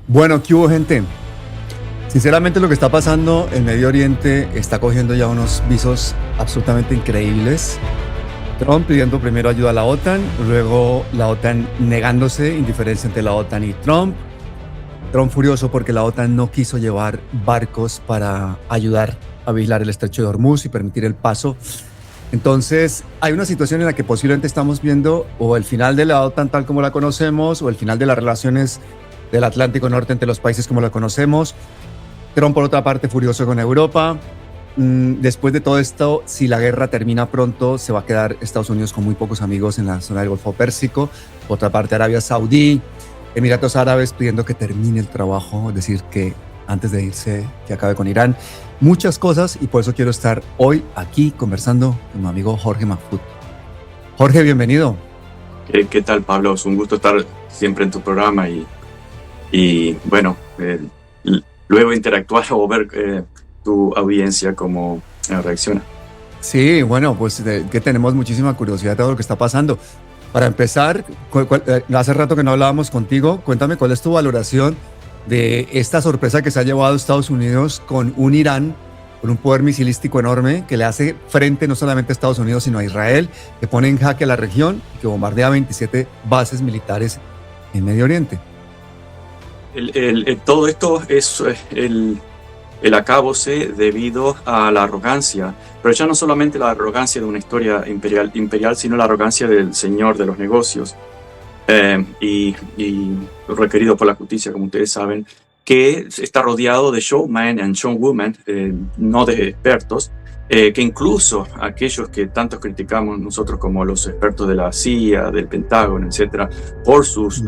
Bueno, ¿qué hubo, gente? Sinceramente, lo que está pasando en Medio Oriente está cogiendo ya unos visos absolutamente increíbles. Trump pidiendo primero ayuda a la OTAN, luego la OTAN negándose, indiferencia entre la OTAN y Trump. Trump furioso porque la OTAN no quiso llevar barcos para ayudar a vigilar el estrecho de Hormuz y permitir el paso. Entonces, hay una situación en la que posiblemente estamos viendo o el final de la OTAN tal como la conocemos o el final de las relaciones del Atlántico Norte entre los países como la conocemos. Trump, por otra parte, furioso con Europa. Después de todo esto, si la guerra termina pronto, se va a quedar Estados Unidos con muy pocos amigos en la zona del Golfo Pérsico. Por otra parte, Arabia Saudí, Emiratos Árabes pidiendo que termine el trabajo, es decir, que antes de irse, que acabe con Irán. Muchas cosas, y por eso quiero estar hoy aquí conversando con mi amigo Jorge Mahfoud. Jorge, bienvenido. ¿Qué tal, Pablo? Es un gusto estar siempre en tu programa y bueno, luego interactuar o ver tu audiencia cómo reacciona. Sí, bueno, pues que tenemos muchísima curiosidad de todo lo que está pasando. Para empezar, hace rato que no hablábamos contigo, cuéntame cuál es tu valoración de esta sorpresa que se ha llevado Estados Unidos con un Irán, con un poder misilístico enorme que le hace frente no solamente a Estados Unidos, sino a Israel, que pone en jaque a la región y que bombardea 27 bases militares en Medio Oriente. Todo esto es el acabose debido a la arrogancia, pero ya no solamente la arrogancia de una historia imperial, sino la arrogancia del señor de los negocios y requerido por la justicia, como ustedes saben, que está rodeado de showman and showwoman, no de expertos, que incluso aquellos que tanto criticamos nosotros como los expertos de la CIA, del Pentágono, etcétera, por sus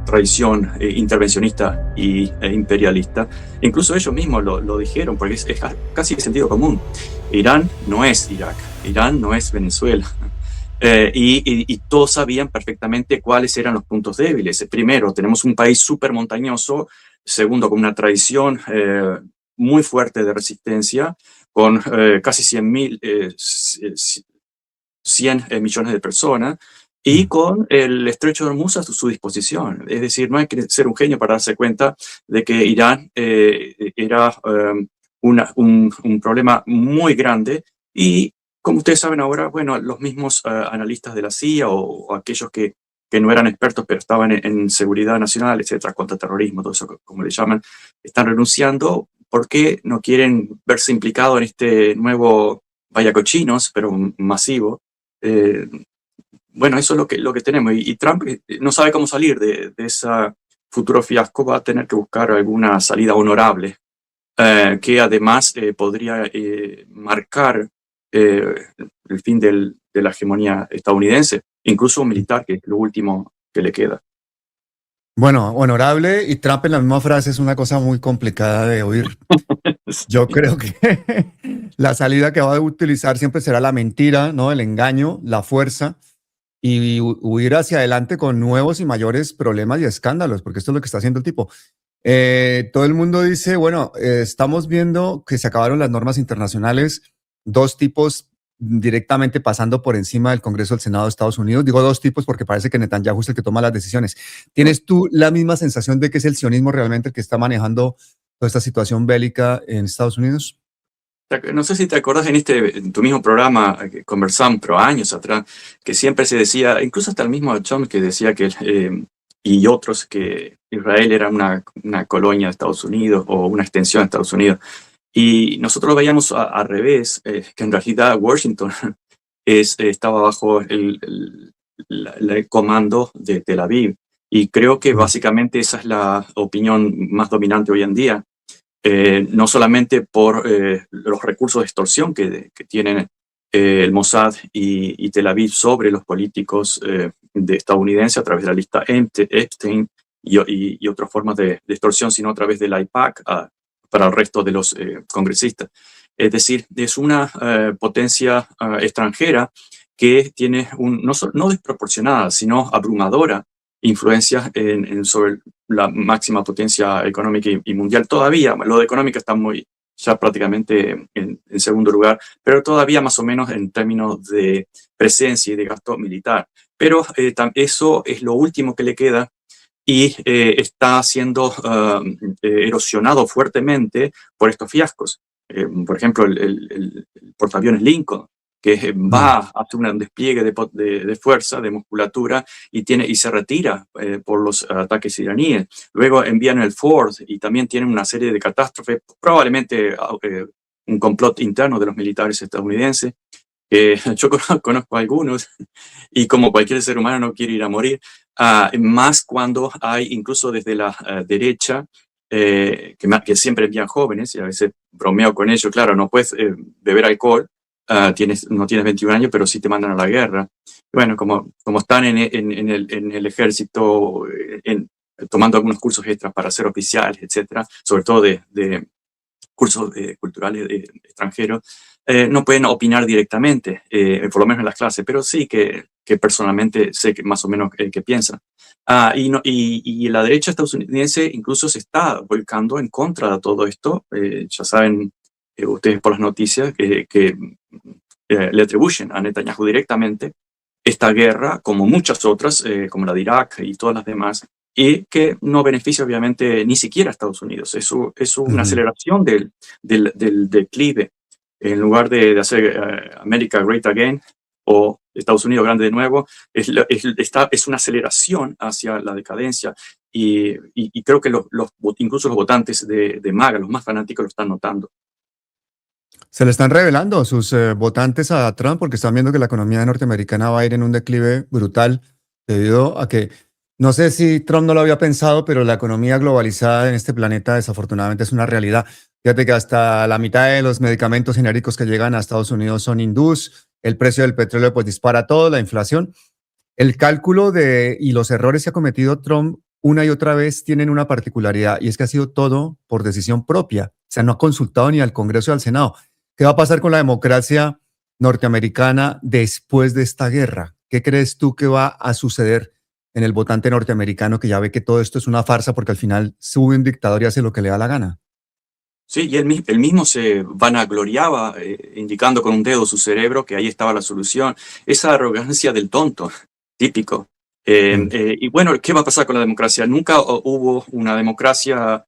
tradición intervencionista e imperialista, incluso ellos mismos lo dijeron, porque es casi de sentido común. Irán no es Irak, Irán no es Venezuela. Y todos sabían perfectamente cuáles eran los puntos débiles. Primero, tenemos un país súper montañoso. Segundo, con una tradición muy fuerte de resistencia, con casi 100 millones de personas, y con el estrecho de Hormuz a su disposición. Es decir, no hay que ser un genio para darse cuenta de que Irán era un problema muy grande. Y como ustedes saben ahora, bueno, los mismos analistas de la CIA o aquellos que no eran expertos pero estaban en seguridad nacional, etcétera, contraterrorismo, todo eso como le llaman, están renunciando porque no quieren verse implicados en este nuevo vallacochinos, pero masivo. Bueno, eso es lo que tenemos. Y Trump no sabe cómo salir de ese futuro fiasco. Va a tener que buscar alguna salida honorable, que además podría marcar el fin de la hegemonía estadounidense, incluso militar, que es lo último que le queda. Bueno, honorable y Trump en la misma frase es una cosa muy complicada de oír. Yo creo que la salida que va a utilizar siempre será la mentira, ¿no? El engaño, la fuerza y huir hacia adelante con nuevos y mayores problemas y escándalos, porque esto es lo que está haciendo el tipo. Todo el mundo dice, bueno, estamos viendo que se acabaron las normas internacionales, dos tipos directamente pasando por encima del Congreso del Senado de Estados Unidos. Digo dos tipos porque parece que Netanyahu es el que toma las decisiones. ¿Tienes tú la misma sensación de que es el sionismo realmente el que está manejando toda esta situación bélica en Estados Unidos? No sé si te acordás en tu mismo programa que conversamos, pero años atrás, que siempre se decía, incluso hasta el mismo Trump que decía que, y otros, que Israel era una colonia de Estados Unidos o una extensión de Estados Unidos. Y nosotros lo veíamos al revés, que en realidad Washington estaba bajo el comando de Tel Aviv. Y creo que básicamente esa es la opinión más dominante hoy en día. No solamente por los recursos de extorsión que tienen el Mossad y Tel Aviv sobre los políticos estadounidenses a través de la lista Epstein y otras formas de extorsión, sino a través del IPAC para el resto de los congresistas. Es decir, es una potencia extranjera que tiene no desproporcionada, sino abrumadora influencia sobre la máxima potencia económica y mundial. Todavía, lo de económica está ya prácticamente en segundo lugar, pero todavía más o menos en términos de presencia y de gasto militar. Pero eso es lo último que le queda y está siendo erosionado fuertemente por estos fiascos. Por ejemplo, el portaaviones Lincoln, que Mm. va a hacer un despliegue de fuerza, de musculatura, y se retira por los ataques iraníes. Luego envían el Ford y también tienen una serie de catástrofes, probablemente un complot interno de los militares estadounidenses. Yo conozco a algunos y como cualquier ser humano no quiere ir a morir, más cuando hay incluso desde la derecha, que siempre envían jóvenes, y a veces bromeo con ellos, claro, no puedes beber alcohol, no tienes 21 años, pero sí te mandan a la guerra. Bueno, como están en el ejército, tomando algunos cursos extras para ser oficiales, etcétera, sobre todo de cursos culturales extranjeros, no pueden opinar directamente, por lo menos en las clases, pero sí que personalmente sé que más o menos qué piensan. Y la derecha estadounidense incluso se está volcando en contra de todo esto. Ya saben ustedes por las noticias que le atribuyen a Netanyahu directamente esta guerra, como muchas otras, como la de Irak y todas las demás, y que no beneficia obviamente ni siquiera a Estados Unidos. Es una Ujú. aceleración del declive. En lugar de hacer America Great Again o Estados Unidos grande de nuevo, es una aceleración hacia la decadencia. Y creo que incluso los votantes de MAGA, los más fanáticos, lo están notando. Se le están revelando sus votantes a Trump porque están viendo que la economía norteamericana va a ir en un declive brutal debido a que, no sé si Trump no lo había pensado, pero la economía globalizada en este planeta desafortunadamente es una realidad. Fíjate que hasta la mitad de los medicamentos genéricos que llegan a Estados Unidos son hindús, el precio del petróleo pues dispara todo, la inflación. El cálculo y los errores que ha cometido Trump una y otra vez tienen una particularidad y es que ha sido todo por decisión propia. O sea, no ha consultado ni al Congreso ni al Senado. ¿Qué va a pasar con la democracia norteamericana después de esta guerra? ¿Qué crees tú que va a suceder en el votante norteamericano que ya ve que todo esto es una farsa porque al final sube un dictador y hace lo que le da la gana? Sí, y él mismo se vanagloriaba, indicando con un dedo su cerebro que ahí estaba la solución. Esa arrogancia del tonto, típico. Mm. Y bueno, ¿qué va a pasar con la democracia? Nunca hubo una democracia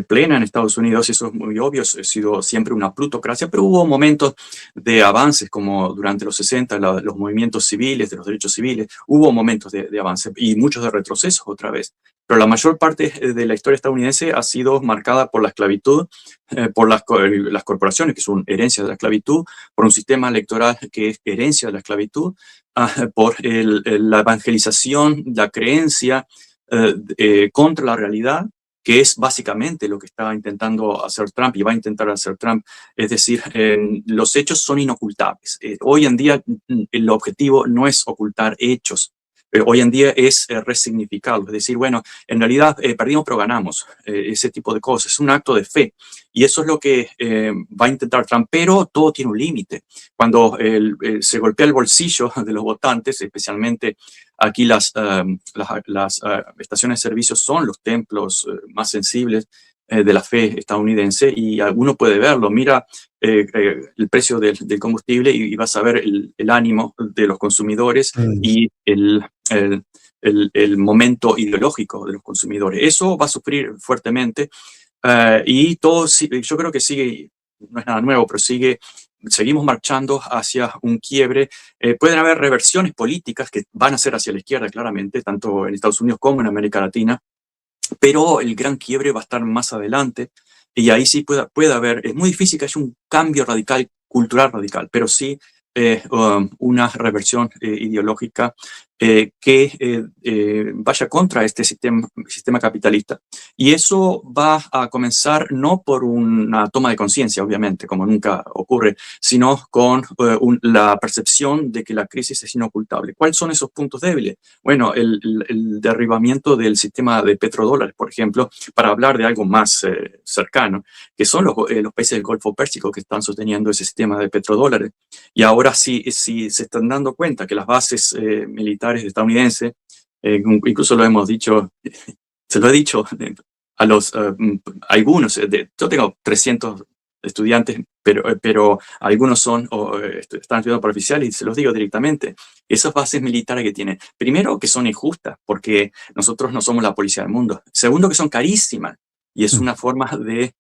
plena en Estados Unidos, eso es muy obvio, ha sido siempre una plutocracia, pero hubo momentos de avances, como durante los 60, los movimientos civiles, de los derechos civiles, hubo momentos de avance y muchos de retrocesos otra vez. Pero la mayor parte de la historia estadounidense ha sido marcada por la esclavitud, por las corporaciones, que son herencia de la esclavitud, por un sistema electoral que es herencia de la esclavitud, por la evangelización, la creencia contra la realidad, que es básicamente lo que está intentando hacer Trump y va a intentar hacer Trump. Es decir, los hechos son inocultables. Hoy en día el objetivo no es ocultar hechos. Hoy en día es resignificarlo, es decir, bueno, en realidad perdimos pero ganamos, ese tipo de cosas, es un acto de fe. Y eso es lo que va a intentar Trump, pero todo tiene un límite. Cuando se golpea el bolsillo de los votantes, especialmente aquí las estaciones de servicio son los templos más sensibles de la fe estadounidense, y alguno puede verlo. Mira el precio del combustible y vas a ver el ánimo de los consumidores Mm. y el momento ideológico de los consumidores. Eso va a sufrir fuertemente. Y todo, yo creo que sigue, no es nada nuevo, pero seguimos marchando hacia un quiebre. Pueden haber reversiones políticas que van a ser hacia la izquierda, claramente, tanto en Estados Unidos como en América Latina, pero el gran quiebre va a estar más adelante, y ahí sí puede haber, es muy difícil que haya un cambio radical, cultural radical, pero sí una reversión ideológica que vaya contra este sistema capitalista. Y eso va a comenzar no por una toma de conciencia, obviamente, como nunca ocurre, sino con la percepción de que la crisis es inocultable. ¿Cuáles son esos puntos débiles? Bueno, el derribamiento del sistema de petrodólares, por ejemplo, para hablar de algo más cercano, que son los países del Golfo Pérsico que están sosteniendo ese sistema de petrodólares. Y ahora sí se están dando cuenta que las bases militares estadounidenses, incluso lo hemos dicho, se lo he dicho a algunos, yo tengo 300 estudiantes, pero algunos están estudiando para oficiales y se los digo directamente. Esas bases militares que tienen, primero que son injustas, porque nosotros no somos la policía del mundo. Segundo, que son carísimas y es una forma de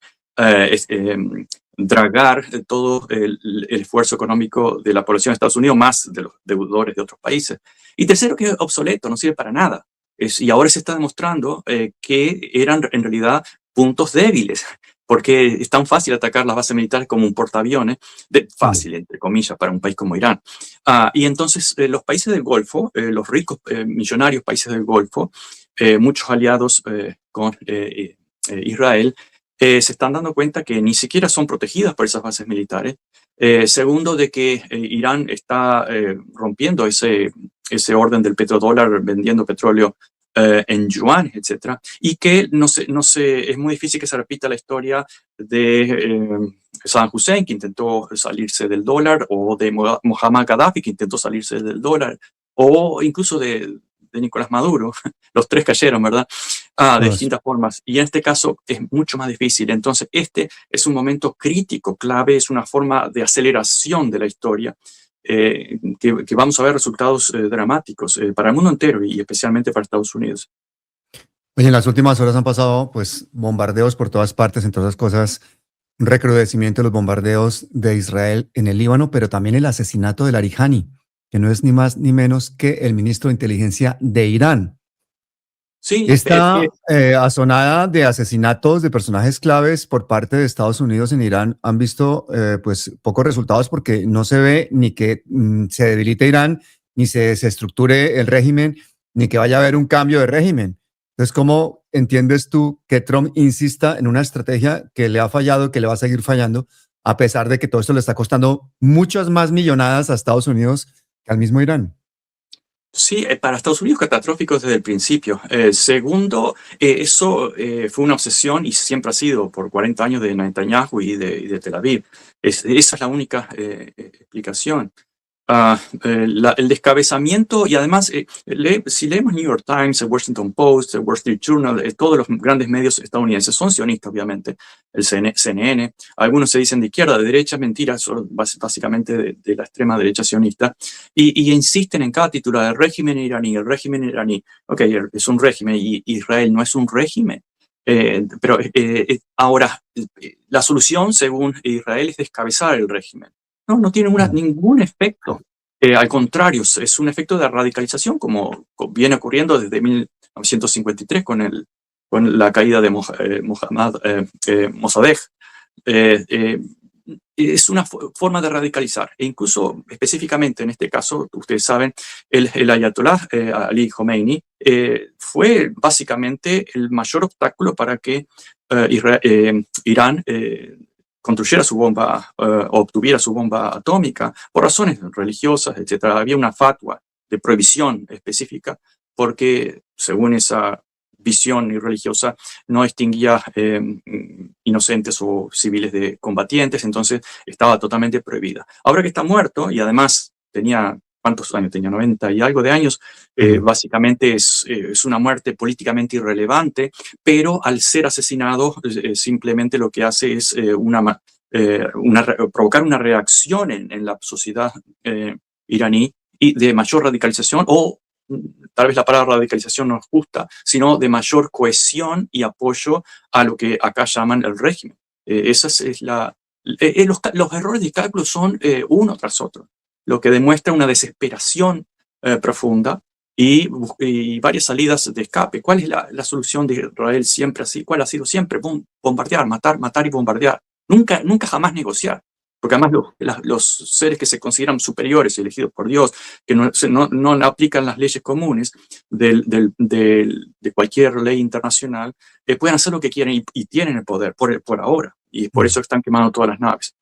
dragar todo el esfuerzo económico de la población de Estados Unidos más de los deudores de otros países. Y tercero, que es obsoleto, no sirve para nada. Y ahora se está demostrando que eran en realidad puntos débiles, porque es tan fácil atacar las bases militares como un portaaviones, fácil, entre comillas, para un país como Irán. Y entonces los países del Golfo, los ricos, millonarios países del Golfo, muchos aliados con Israel, se están dando cuenta que ni siquiera son protegidas por esas bases militares. Segundo, de que Irán está rompiendo ese orden del petrodólar, vendiendo petróleo en yuan, etc. Y que es muy difícil que se repita la historia de Saddam Hussein, que intentó salirse del dólar, o de Muammar Gaddafi, que intentó salirse del dólar, o incluso de Nicolás Maduro. Los tres cayeron, ¿verdad? De distintas formas. Y en este caso es mucho más difícil. Entonces, este es un momento crítico, clave, es una forma de aceleración de la historia, que vamos a ver resultados dramáticos para el mundo entero y especialmente para Estados Unidos. Oye, en las últimas horas han pasado pues bombardeos por todas partes, entre otras cosas, un recrudecimiento de los bombardeos de Israel en el Líbano, pero también el asesinato del Arijani, que no es ni más ni menos que el ministro de Inteligencia de Irán. Sí, Esta asonada de asesinatos de personajes claves por parte de Estados Unidos en Irán han visto pues pocos resultados, porque no se ve ni que se debilite Irán, ni se desestructure el régimen, ni que vaya a haber un cambio de régimen. Entonces, ¿cómo entiendes tú que Trump insista en una estrategia que le ha fallado, que le va a seguir fallando, a pesar de que todo esto le está costando muchas más millonadas a Estados Unidos que al mismo Irán? Sí, para Estados Unidos catastrófico desde el principio. Segundo, eso fue una obsesión y siempre ha sido por 40 años de Netanyahu y de Tel Aviv. Esa es la única explicación. El descabezamiento, y además, si leemos New York Times, el Washington Post, el Wall Street Journal, todos los grandes medios estadounidenses son sionistas, obviamente, el CNN, algunos se dicen de izquierda, de derecha, mentira, son básicamente de la extrema derecha sionista, y insisten en cada titular, el régimen iraní, ok, es un régimen, y Israel no es un régimen. Pero ahora, la solución, según Israel, es descabezar el régimen. No tiene ningún efecto. Al contrario, es un efecto de radicalización, como viene ocurriendo desde 1953 con la caída de Mossadegh. Es una forma de radicalizar. E incluso, específicamente en este caso, ustedes saben, el ayatolá Ali Khomeini fue básicamente el mayor obstáculo para que Irán construyera su bomba, obtuviera su bomba atómica, por razones religiosas, etc. Había una fatwa de prohibición específica, porque según esa visión religiosa no distinguía inocentes o civiles de combatientes, entonces estaba totalmente prohibida. Ahora que está muerto, y además tenía, ¿cuántos años? Tenía 90 y algo de años. Básicamente es una muerte políticamente irrelevante, pero al ser asesinado simplemente lo que hace es provocar una reacción en la sociedad iraní, y de mayor radicalización, o tal vez la palabra radicalización no es justa, sino de mayor cohesión y apoyo a lo que acá llaman el régimen. Los errores de cálculo son uno tras otro, lo que demuestra una desesperación profunda y varias salidas de escape. ¿Cuál es la solución de Israel siempre así? ¿Cuál ha sido siempre? Bombardear, matar y bombardear. Nunca jamás negociar. Porque además los seres que se consideran superiores y elegidos por Dios, que no aplican las leyes comunes de cualquier ley internacional, pueden hacer lo que quieren y tienen el poder por ahora. Y por eso están quemando todas las naves.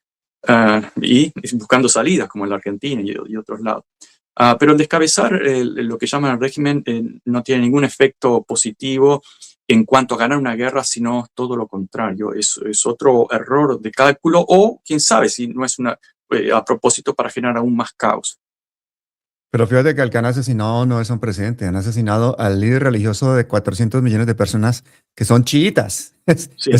Y buscando salidas, como en la Argentina y otros lados. Pero el descabezar lo que llaman el régimen no tiene ningún efecto positivo en cuanto a ganar una guerra, sino todo lo contrario. Es otro error de cálculo, o quién sabe si no es a propósito para generar aún más caos. Pero fíjate que al que han asesinado no es un presidente, han asesinado al líder religioso de 400 millones de personas que son chiitas. Sí.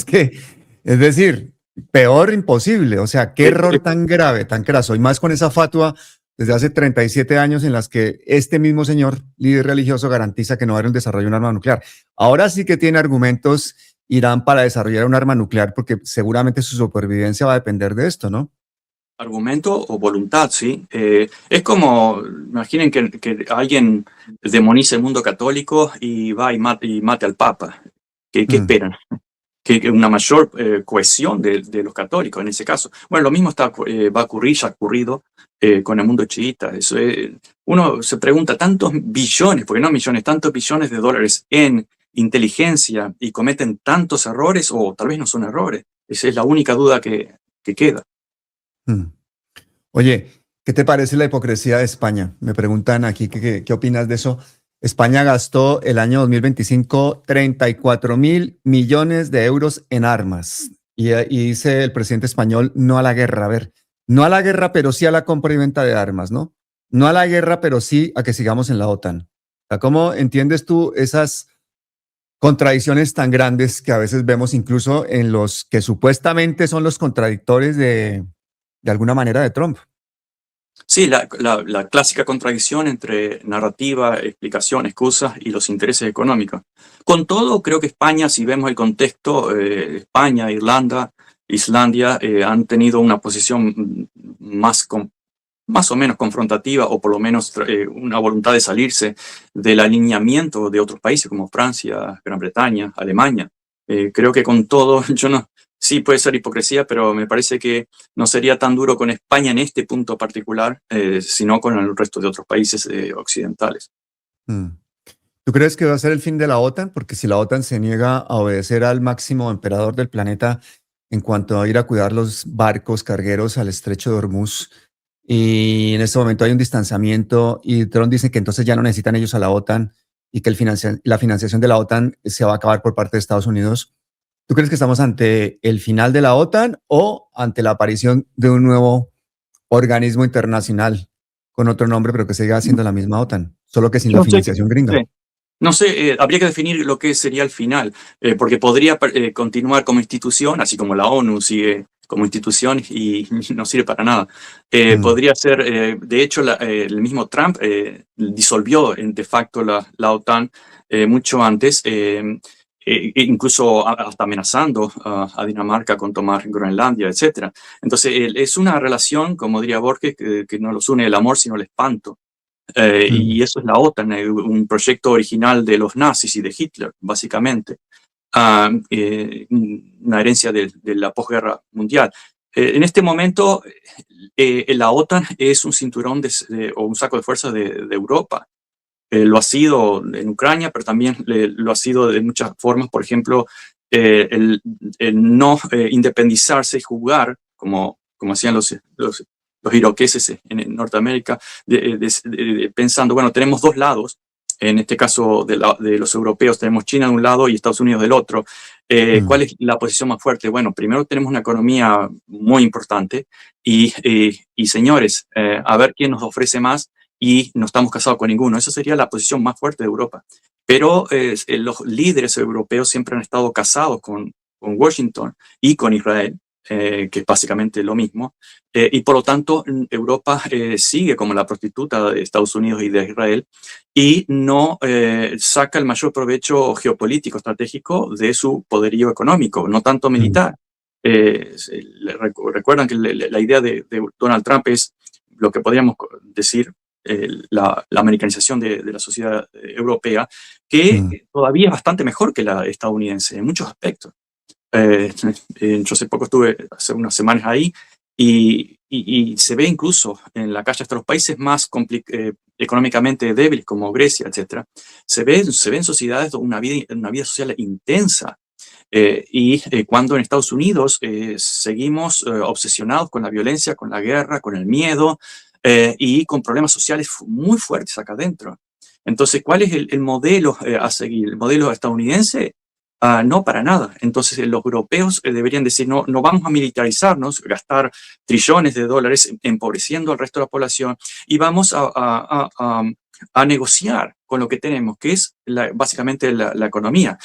Es decir, peor imposible. O sea, qué Eh, error eh, tan grave, tan craso. Y más con esa fatua desde hace 37 años en las que este mismo señor, líder religioso, garantiza que no va a haber un desarrollo de un arma nuclear. Ahora sí que tiene argumentos Irán para desarrollar un arma nuclear porque seguramente su supervivencia va a depender de esto, ¿no? Argumento o voluntad, ¿sí? Es como, imaginen que alguien demonice el mundo católico y va y mate al Papa. ¿Qué Mm, esperan? Que una mayor cohesión de los católicos en ese caso. Bueno, lo mismo va a ocurrir, ya ha ocurrido con el mundo chiita. Eso, uno se pregunta, tantos billones, porque no millones, tantos billones de dólares en inteligencia y cometen tantos errores, o tal vez no son errores. Esa es la única duda que queda. mm. Oye, ¿qué te parece la hipocresía de España? Me preguntan aquí qué opinas de eso. España gastó el año 2025 34.000 millones de euros en armas. Y dice el presidente español, no a la guerra. A ver, no a la guerra, pero sí a la compra y venta de armas, ¿no? No a la guerra, pero sí a que sigamos en la OTAN. O sea, ¿cómo entiendes tú esas contradicciones tan grandes que a veces vemos incluso en los que supuestamente son los contradictores de alguna manera de Trump? Sí, la clásica contradicción entre narrativa, explicación, excusas y los intereses económicos. Con todo, creo que España, si vemos el contexto, España, Irlanda, Islandia, han tenido una posición más o menos confrontativa, o por lo menos una voluntad de salirse del alineamiento de otros países como Francia, Gran Bretaña, Alemania. Creo que con todo, yo no, sí puede ser hipocresía, pero me parece que no sería tan duro con España en este punto particular, sino con el resto de otros países occidentales. Mm. ¿Tú crees que va a ser el fin de la OTAN? Porque si la OTAN se niega a obedecer al máximo emperador del planeta en cuanto a ir a cuidar los barcos cargueros al estrecho de Hormuz, y en este momento hay un distanciamiento y Trump dice que entonces ya no necesitan ellos a la OTAN y que la financiación de la OTAN se va a acabar por parte de Estados Unidos, ¿tú crees que estamos ante el final de la OTAN o ante la aparición de un nuevo organismo internacional con otro nombre, pero que siga siendo la misma OTAN, solo que sin la No sé, financiación gringa? sí. No sé, habría que definir lo que sería el final, porque podría continuar como institución, así como la ONU sigue como institución y no sirve para nada. Mm, Podría ser, de hecho, el mismo Trump disolvió de facto la OTAN mucho antes, incluso hasta amenazando a Dinamarca con tomar Groenlandia, etc. Entonces, es una relación, como diría Borges, que no los une el amor, sino el espanto. Y mm, eso es la OTAN, un proyecto original de los nazis y de Hitler, básicamente, una herencia de la posguerra mundial. En este momento, la OTAN es un cinturón o un saco de fuerza de Europa. Lo ha sido en Ucrania, pero también lo ha sido de muchas formas. Por ejemplo, el no independizarse y jugar, como hacían los iroqueses en Norteamérica, pensando, bueno, tenemos dos lados. En este caso de los europeos tenemos China de un lado y Estados Unidos del otro. mm, ¿Cuál es la posición más fuerte? Bueno, primero tenemos una economía muy importante y señores, a ver quién nos ofrece más, y no estamos casados con ninguno. Esa sería la posición más fuerte de Europa. Pero los líderes europeos siempre han estado casados con Washington y con Israel, que es básicamente lo mismo. Y por lo tanto, Europa sigue como la prostituta de Estados Unidos y de Israel, y no saca el mayor provecho geopolítico, estratégico de su poderío económico, no tanto mm, militar. Recuerdan que la idea de Donald Trump es lo que podríamos decir la americanización de la sociedad europea, que mm, todavía es bastante mejor que la estadounidense en muchos aspectos. Yo hace poco estuve, hace unas semanas ahí, y se ve incluso en la calle hasta los países más económicamente débiles como Grecia, etc. Se ven sociedades una vida social intensa. Cuando en Estados Unidos seguimos obsesionados con la violencia, con la guerra, con el miedo, y con problemas sociales muy fuertes acá adentro. Entonces, ¿cuál es el modelo a seguir? ¿El modelo estadounidense? No, para nada. Entonces, los europeos deberían decir, no, no vamos a militarizarnos, gastar trillones de dólares empobreciendo al resto de la población, y vamos a a negociar con lo que tenemos, que es básicamente la economía.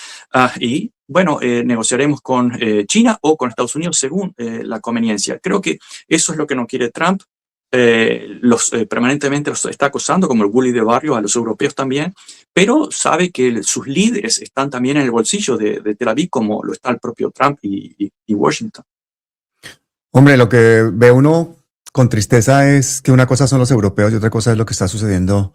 Y bueno, negociaremos con China o con Estados Unidos según la conveniencia. Creo que eso es lo que no quiere Trump. Permanentemente los está acosando como el bully de barrio a los europeos también, pero sabe que sus líderes están también en el bolsillo de Tel Aviv, como lo está el propio Trump y Washington. Hombre, lo que ve uno con tristeza es que una cosa son los europeos y otra cosa es lo que está sucediendo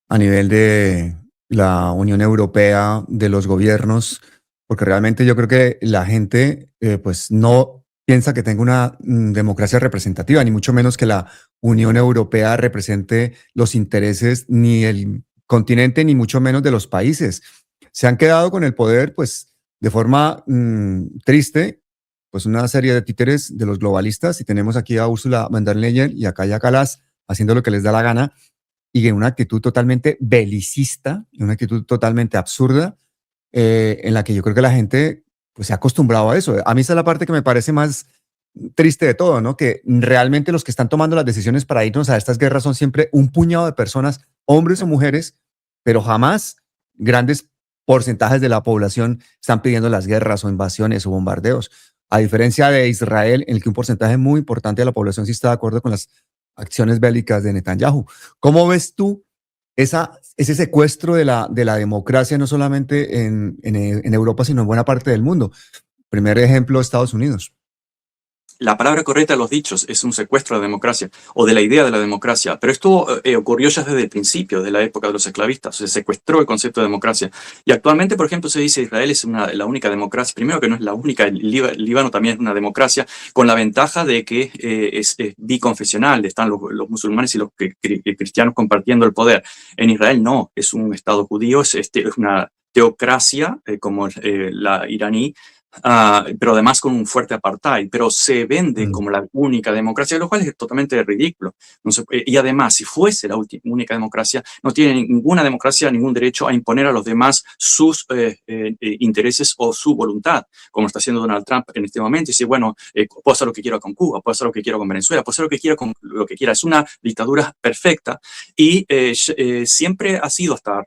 a nivel de la Unión Europea, de los gobiernos, porque realmente yo creo que la gente pues no piensa que tenga una democracia representativa, ni mucho menos que la Unión Europea represente los intereses ni el continente, ni mucho menos de los países. Se han quedado con el poder pues de forma triste, pues una serie de títeres de los globalistas, y tenemos aquí a Ursula von der Leyen y a Kaja Kallas haciendo lo que les da la gana, y en una actitud totalmente belicista, en una actitud totalmente absurda, en la que yo creo que la gente pues, se ha acostumbrado a eso. A mí esa es la parte que me parece más triste de todo, ¿no? Que realmente los que están tomando las decisiones para irnos a estas guerras son siempre un puñado de personas, hombres o mujeres, pero jamás grandes porcentajes de la población están pidiendo las guerras o invasiones o bombardeos. A diferencia de Israel, en el que un porcentaje muy importante de la población sí está de acuerdo con las acciones bélicas de Netanyahu. ¿Cómo ves tú ese secuestro de la democracia, no solamente en Europa, sino en buena parte del mundo? Primer ejemplo, Estados Unidos. La palabra correcta de los dichos es un secuestro de la democracia o de la idea de la democracia, pero esto ocurrió ya desde el principio de la época de los esclavistas, se secuestró el concepto de democracia. Y actualmente, por ejemplo, se dice que Israel es la única democracia, primero que no es la única, el Líbano también es una democracia, con la ventaja de que es biconfesional, están los musulmanes y los cristianos compartiendo el poder. En Israel no, es un Estado judío, es una teocracia como la iraní, pero además con un fuerte apartheid, pero se vende como la única democracia, lo cual es totalmente ridículo. No se, y además, si fuese la única democracia, no tiene ninguna democracia ningún derecho a imponer a los demás sus intereses o su voluntad, como está haciendo Donald Trump en este momento. Y dice, bueno, puedo hacer lo que quiero con Cuba, puedo hacer lo que quiero con Venezuela, puedo hacer lo que quiero con lo que quiera. Es una dictadura perfecta y siempre ha sido, hasta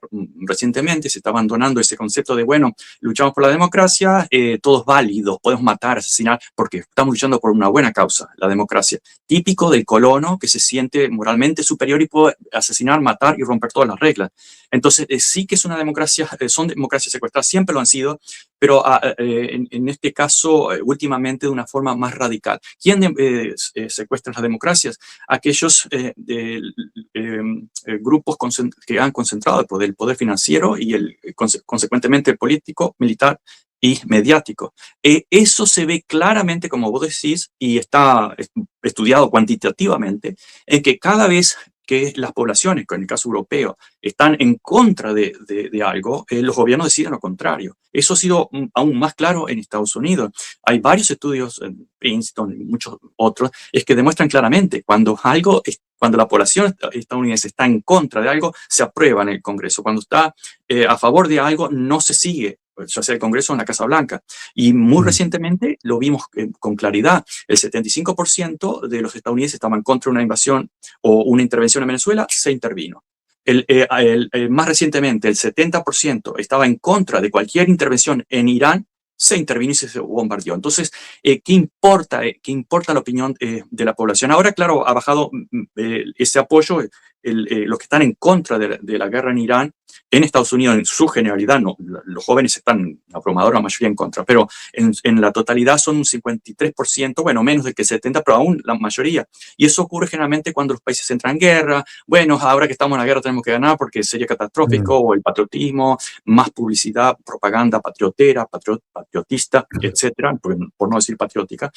recientemente, se está abandonando ese concepto de, bueno, luchamos por la democracia, todos válidos, podemos matar, asesinar, porque estamos luchando por una buena causa, la democracia. Típico del colono que se siente moralmente superior y puede asesinar, matar y romper todas las reglas. Entonces, sí que es una democracia, son democracias secuestradas, siempre lo han sido, pero en este caso, últimamente, de una forma más radical. ¿Quién secuestra las democracias? Aquellos grupos que han concentrado el poder financiero y consecuentemente el político, militar y mediático. Eso se ve claramente, como vos decís, y está estudiado cuantitativamente, en que cada vez que las poblaciones, en el caso europeo, están en contra de algo, los gobiernos deciden lo contrario. Eso ha sido aún más claro en Estados Unidos. Hay varios estudios, Princeton y muchos otros, es que demuestran claramente cuando la población estadounidense está en contra de algo, se aprueba en el Congreso. Cuando está a favor de algo, no se sigue, ya sea el Congreso o en la Casa Blanca. Y muy recientemente lo vimos con claridad. El 75% de los estadounidenses estaban contra una invasión o una intervención en Venezuela, se intervino. Más recientemente, el 70% estaba en contra de cualquier intervención en Irán, se intervino y se bombardeó. Entonces, ¿qué importa la opinión de la población? Ahora, claro, ha bajado ese apoyo. Los que están en contra de la guerra en Irán, en Estados Unidos, en su generalidad, no, los jóvenes están, la abrumadora mayoría, en contra, pero en la totalidad son un 53%, bueno, menos del que 70%, pero aún la mayoría. Y eso ocurre generalmente cuando los países entran en guerra. Bueno, ahora que estamos en la guerra tenemos que ganar porque sería catastrófico, o el patriotismo, más publicidad, propaganda patriotera, patriotista, etcétera, por no decir patriótica.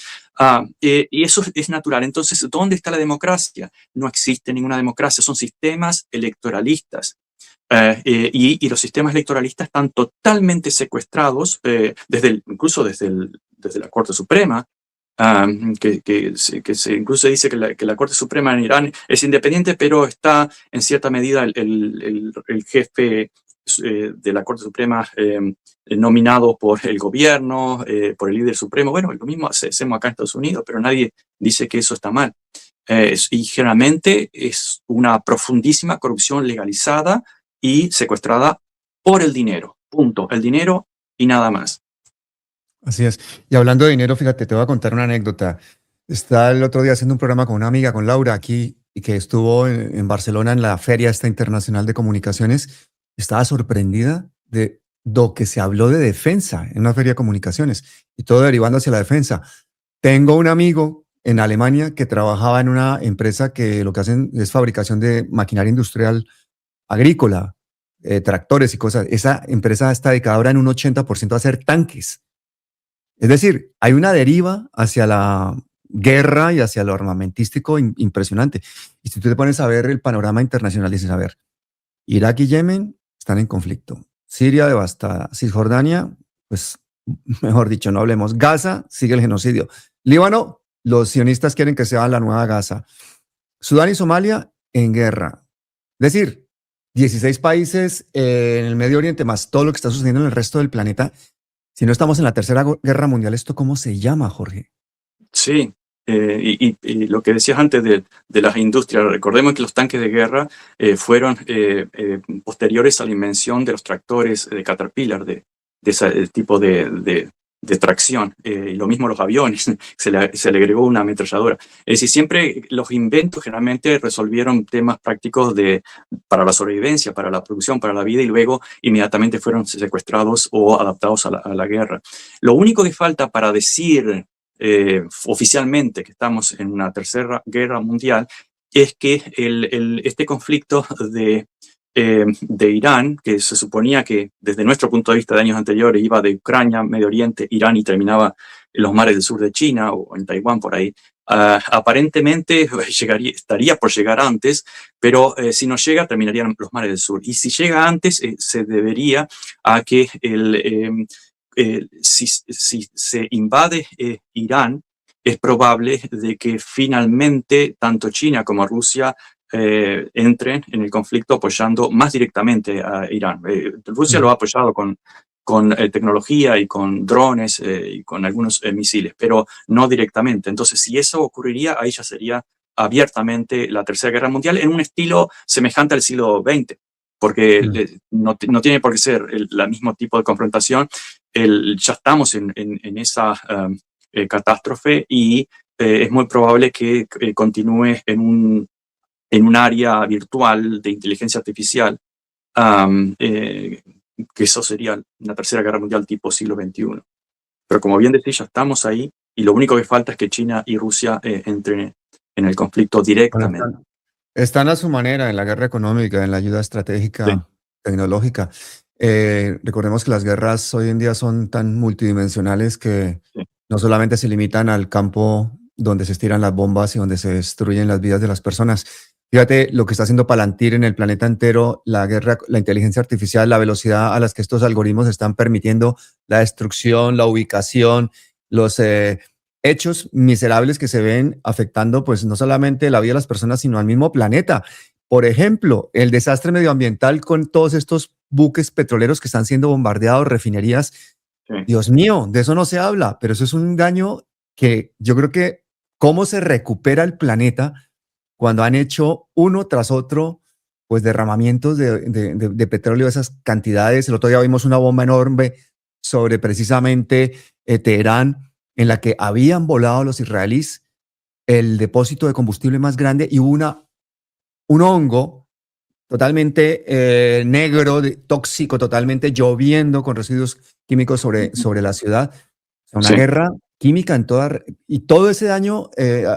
Y eso es natural. Entonces, ¿dónde está la democracia? No existe ninguna democracia, son sistemas electoralistas. Y los sistemas electoralistas están totalmente secuestrados, incluso desde la Corte Suprema, incluso dice que la Corte Suprema en Irán es independiente, pero está en cierta medida el jefe de la Corte Suprema nominado por el gobierno, por el líder supremo. Bueno, lo mismo hacemos acá en Estados Unidos, pero nadie dice que eso está mal. y generalmente es una profundísima corrupción legalizada y secuestrada por el dinero. Punto. El dinero y nada más. Así es. Y hablando de dinero, fíjate, te voy a contar una anécdota. Estaba el otro día haciendo un programa con una amiga, con Laura, aquí, y que estuvo en Barcelona en la Feria esta internacional de comunicaciones. Estaba sorprendida de lo que se habló de defensa en una feria de comunicaciones y todo derivando hacia la defensa. Tengo un amigo en Alemania que trabajaba en una empresa que lo que hacen es fabricación de maquinaria industrial agrícola, tractores y cosas. Esa empresa está dedicada ahora en un 80% a hacer tanques. Es decir, hay una deriva hacia la guerra y hacia lo armamentístico impresionante. Y si tú te pones a ver el panorama internacional, dices, a ver, Irak y Yemen están en conflicto. Siria devastada. Cisjordania, pues, mejor dicho, no hablemos. Gaza sigue el genocidio. Líbano, los sionistas quieren que sea la nueva Gaza. Sudán y Somalia en guerra. Es decir, 16 países en el Medio Oriente, más todo lo que está sucediendo en el resto del planeta. Si no estamos en la Tercera Guerra Mundial, ¿esto cómo se llama, Jorge? Sí, y lo que decías antes de las industrias, recordemos que los tanques de guerra fueron posteriores a la invención de los tractores de Caterpillar, de ese tipo de tracción. Y lo mismo los aviones, se le agregó una ametralladora. Es decir, siempre los inventos generalmente resolvieron temas prácticos para la sobrevivencia, para la producción, para la vida, y luego inmediatamente fueron secuestrados o adaptados a la guerra. Lo único que falta para decir oficialmente que estamos en una tercera guerra mundial es que este conflicto de Irán, que se suponía que desde nuestro punto de vista de años anteriores iba de Ucrania, Medio Oriente, Irán y terminaba en los mares del sur de China o en Taiwán por ahí, aparentemente estaría por llegar antes, pero si no llega terminarían los mares del sur. Y si llega antes se debería a que si se invade Irán, es probable de que finalmente tanto China como Rusia entren en el conflicto apoyando más directamente a Irán. Rusia lo ha apoyado con tecnología y con drones y con algunos misiles, pero no directamente. Entonces, si eso ocurriría, ahí ya sería abiertamente la Tercera Guerra Mundial en un estilo semejante al siglo XX, porque no tiene por qué ser el mismo tipo de confrontación. Ya estamos en esa catástrofe y es muy probable que continúe en un área virtual de inteligencia artificial, que eso sería una tercera guerra mundial tipo siglo XXI. Pero como bien decía, ya estamos ahí y lo único que falta es que China y Rusia entren en el conflicto directamente. Bueno, están a su manera en la guerra económica, en la ayuda estratégica, Sí. tecnológica. Recordemos que las guerras hoy en día son tan multidimensionales que Sí. no solamente se limitan al campo donde se estiran las bombas y donde se destruyen las vidas de las personas. Fíjate lo que está haciendo Palantir en el planeta entero, la guerra, la inteligencia artificial, la velocidad a las que estos algoritmos están permitiendo la destrucción, la ubicación, los hechos miserables que se ven afectando pues no solamente la vida de las personas, sino al mismo planeta. Por ejemplo, el desastre medioambiental con todos estos buques petroleros que están siendo bombardeados, refinerías. Sí. Dios mío, de eso no se habla, pero eso es un daño que yo creo que cómo se recupera el planeta cuando han hecho uno tras otro pues derramamientos de petróleo, esas cantidades. El otro día vimos una bomba enorme sobre precisamente Teherán, en la que habían volado los israelíes el depósito de combustible más grande y hubo un hongo totalmente negro, tóxico, totalmente lloviendo con residuos químicos sobre la ciudad. O sea, una Sí. guerra química en toda, y todo ese daño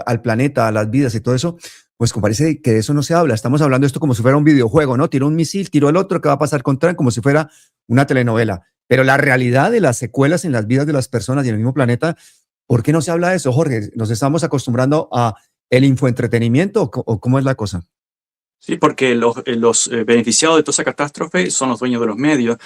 al planeta, a las vidas y todo eso, pues como parece que de eso no se habla. Estamos hablando de esto como si fuera un videojuego, ¿no? Tiró un misil, tiró el otro, ¿qué va a pasar con Trump? Como si fuera una telenovela. Pero la realidad de las secuelas en las vidas de las personas y en el mismo planeta, ¿por qué no se habla de eso, Jorge? ¿Nos estamos acostumbrando a el infoentretenimiento o cómo es la cosa? Sí, porque los beneficiados de toda esa catástrofe son los dueños de los medios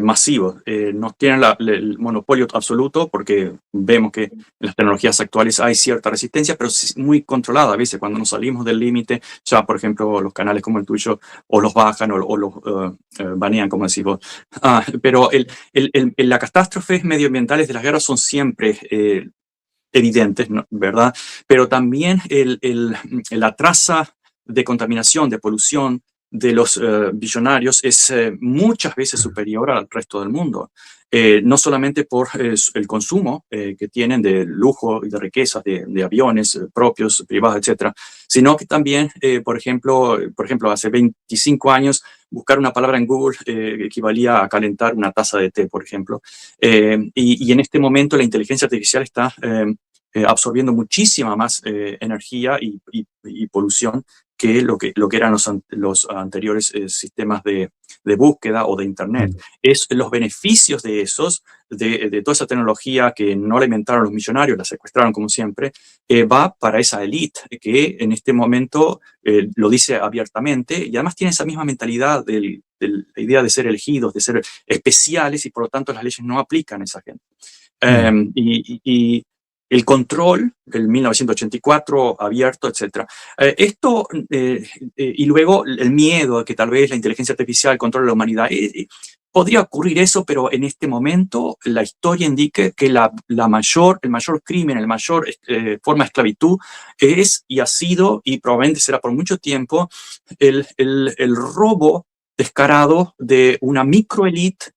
masivos. No tienen el monopolio absoluto porque vemos que en las tecnologías actuales hay cierta resistencia, pero es muy controlada. A veces cuando nos salimos del límite, ya por ejemplo los canales como el tuyo o los bajan o los banean, como decís vos. Pero la catástrofes medioambientales de las guerras son siempre evidentes, ¿no? ¿Verdad? Pero también la traza de contaminación, de polución de los billonarios es muchas veces superior al resto del mundo. No solamente por el consumo que tienen de lujo y de riquezas, de aviones propios, privados, etcétera, sino que también, por ejemplo, hace 25 años, buscar una palabra en Google equivalía a calentar una taza de té, por ejemplo. Y en este momento la inteligencia artificial está absorbiendo muchísima más energía y polución que lo que eran los anteriores sistemas de búsqueda o de Internet. Es los beneficios de esos, de toda esa tecnología que no la inventaron los millonarios, la secuestraron como siempre, va para esa élite que en este momento lo dice abiertamente y además tiene esa misma mentalidad de la idea de ser elegidos, de ser especiales y por lo tanto las leyes no aplican a esa gente. Y el control del 1984 abierto, etc. Y luego el miedo a que tal vez la inteligencia artificial controle la humanidad. Podría ocurrir eso, pero en este momento la historia indica que el mayor crimen, la mayor forma de esclavitud es y ha sido y probablemente será por mucho tiempo el robo descarado de una microelite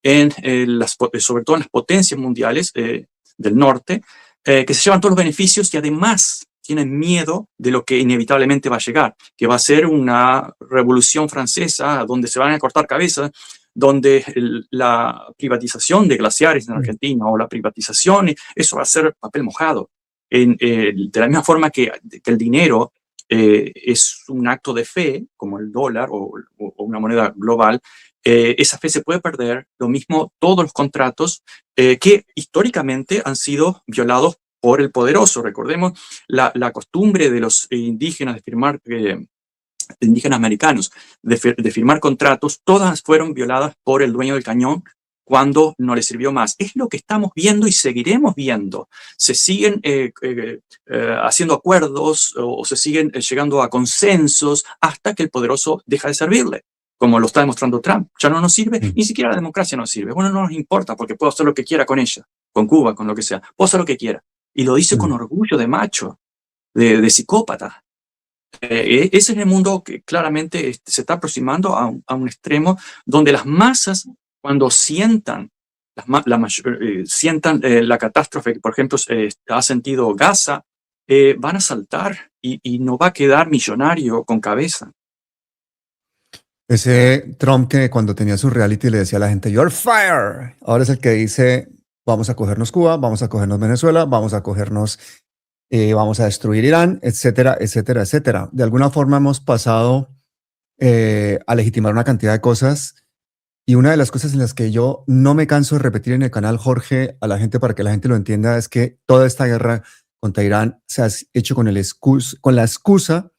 sobre todo en las potencias mundiales del norte, que se llevan todos los beneficios y además tienen miedo de lo que inevitablemente va a llegar, que va a ser una revolución francesa donde se van a cortar cabezas, donde la privatización de glaciares en Argentina o la privatización, eso va a ser papel mojado. De la misma forma que el dinero es un acto de fe, como el dólar o una moneda global, esa fe se puede perder, lo mismo todos los contratos que históricamente han sido violados por el poderoso. Recordemos la costumbre de los indígenas de firmar, indígenas americanos, de firmar contratos, todas fueron violadas por el dueño del cañón cuando no les sirvió más. Es lo que estamos viendo y seguiremos viendo. Se siguen haciendo acuerdos o se siguen llegando a consensos hasta que el poderoso deja de servirle, como lo está demostrando Trump. Ya no nos sirve, ni siquiera la democracia nos sirve. Bueno, no nos importa porque puedo hacer lo que quiera con ella, con Cuba, con lo que sea. Puedo hacer lo que quiera. Y lo dice con orgullo de macho, de psicópata. Ese es el mundo que claramente se está aproximando a un extremo donde las masas, cuando sientan la catástrofe que, por ejemplo, ha sentido Gaza, van a saltar y no va a quedar millonario con cabeza. Ese Trump que cuando tenía su reality le decía a la gente, "You're fired", ahora es el que dice, vamos a cogernos Cuba, vamos a cogernos Venezuela, vamos a cogernos, vamos a destruir Irán, etcétera, etcétera, etcétera. De alguna forma hemos pasado a legitimar una cantidad de cosas y una de las cosas en las que yo no me canso de repetir en el canal, Jorge, a la gente para que la gente lo entienda, es que toda esta guerra contra Irán se ha hecho con la excusa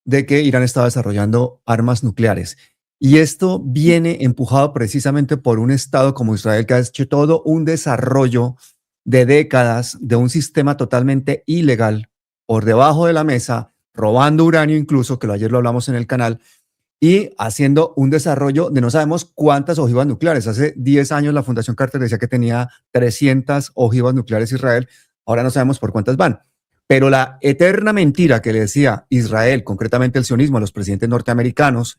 de que Irán estaba desarrollando armas nucleares. Y esto viene empujado precisamente por un Estado como Israel, que ha hecho todo un desarrollo de décadas de un sistema totalmente ilegal, por debajo de la mesa, robando uranio incluso, que ayer lo hablamos en el canal, y haciendo un desarrollo de no sabemos cuántas ojivas nucleares. Hace 10 años la Fundación Carter decía que tenía 300 ojivas nucleares Israel, ahora no sabemos por cuántas van. Pero la eterna mentira que le decía Israel, concretamente el sionismo, a los presidentes norteamericanos,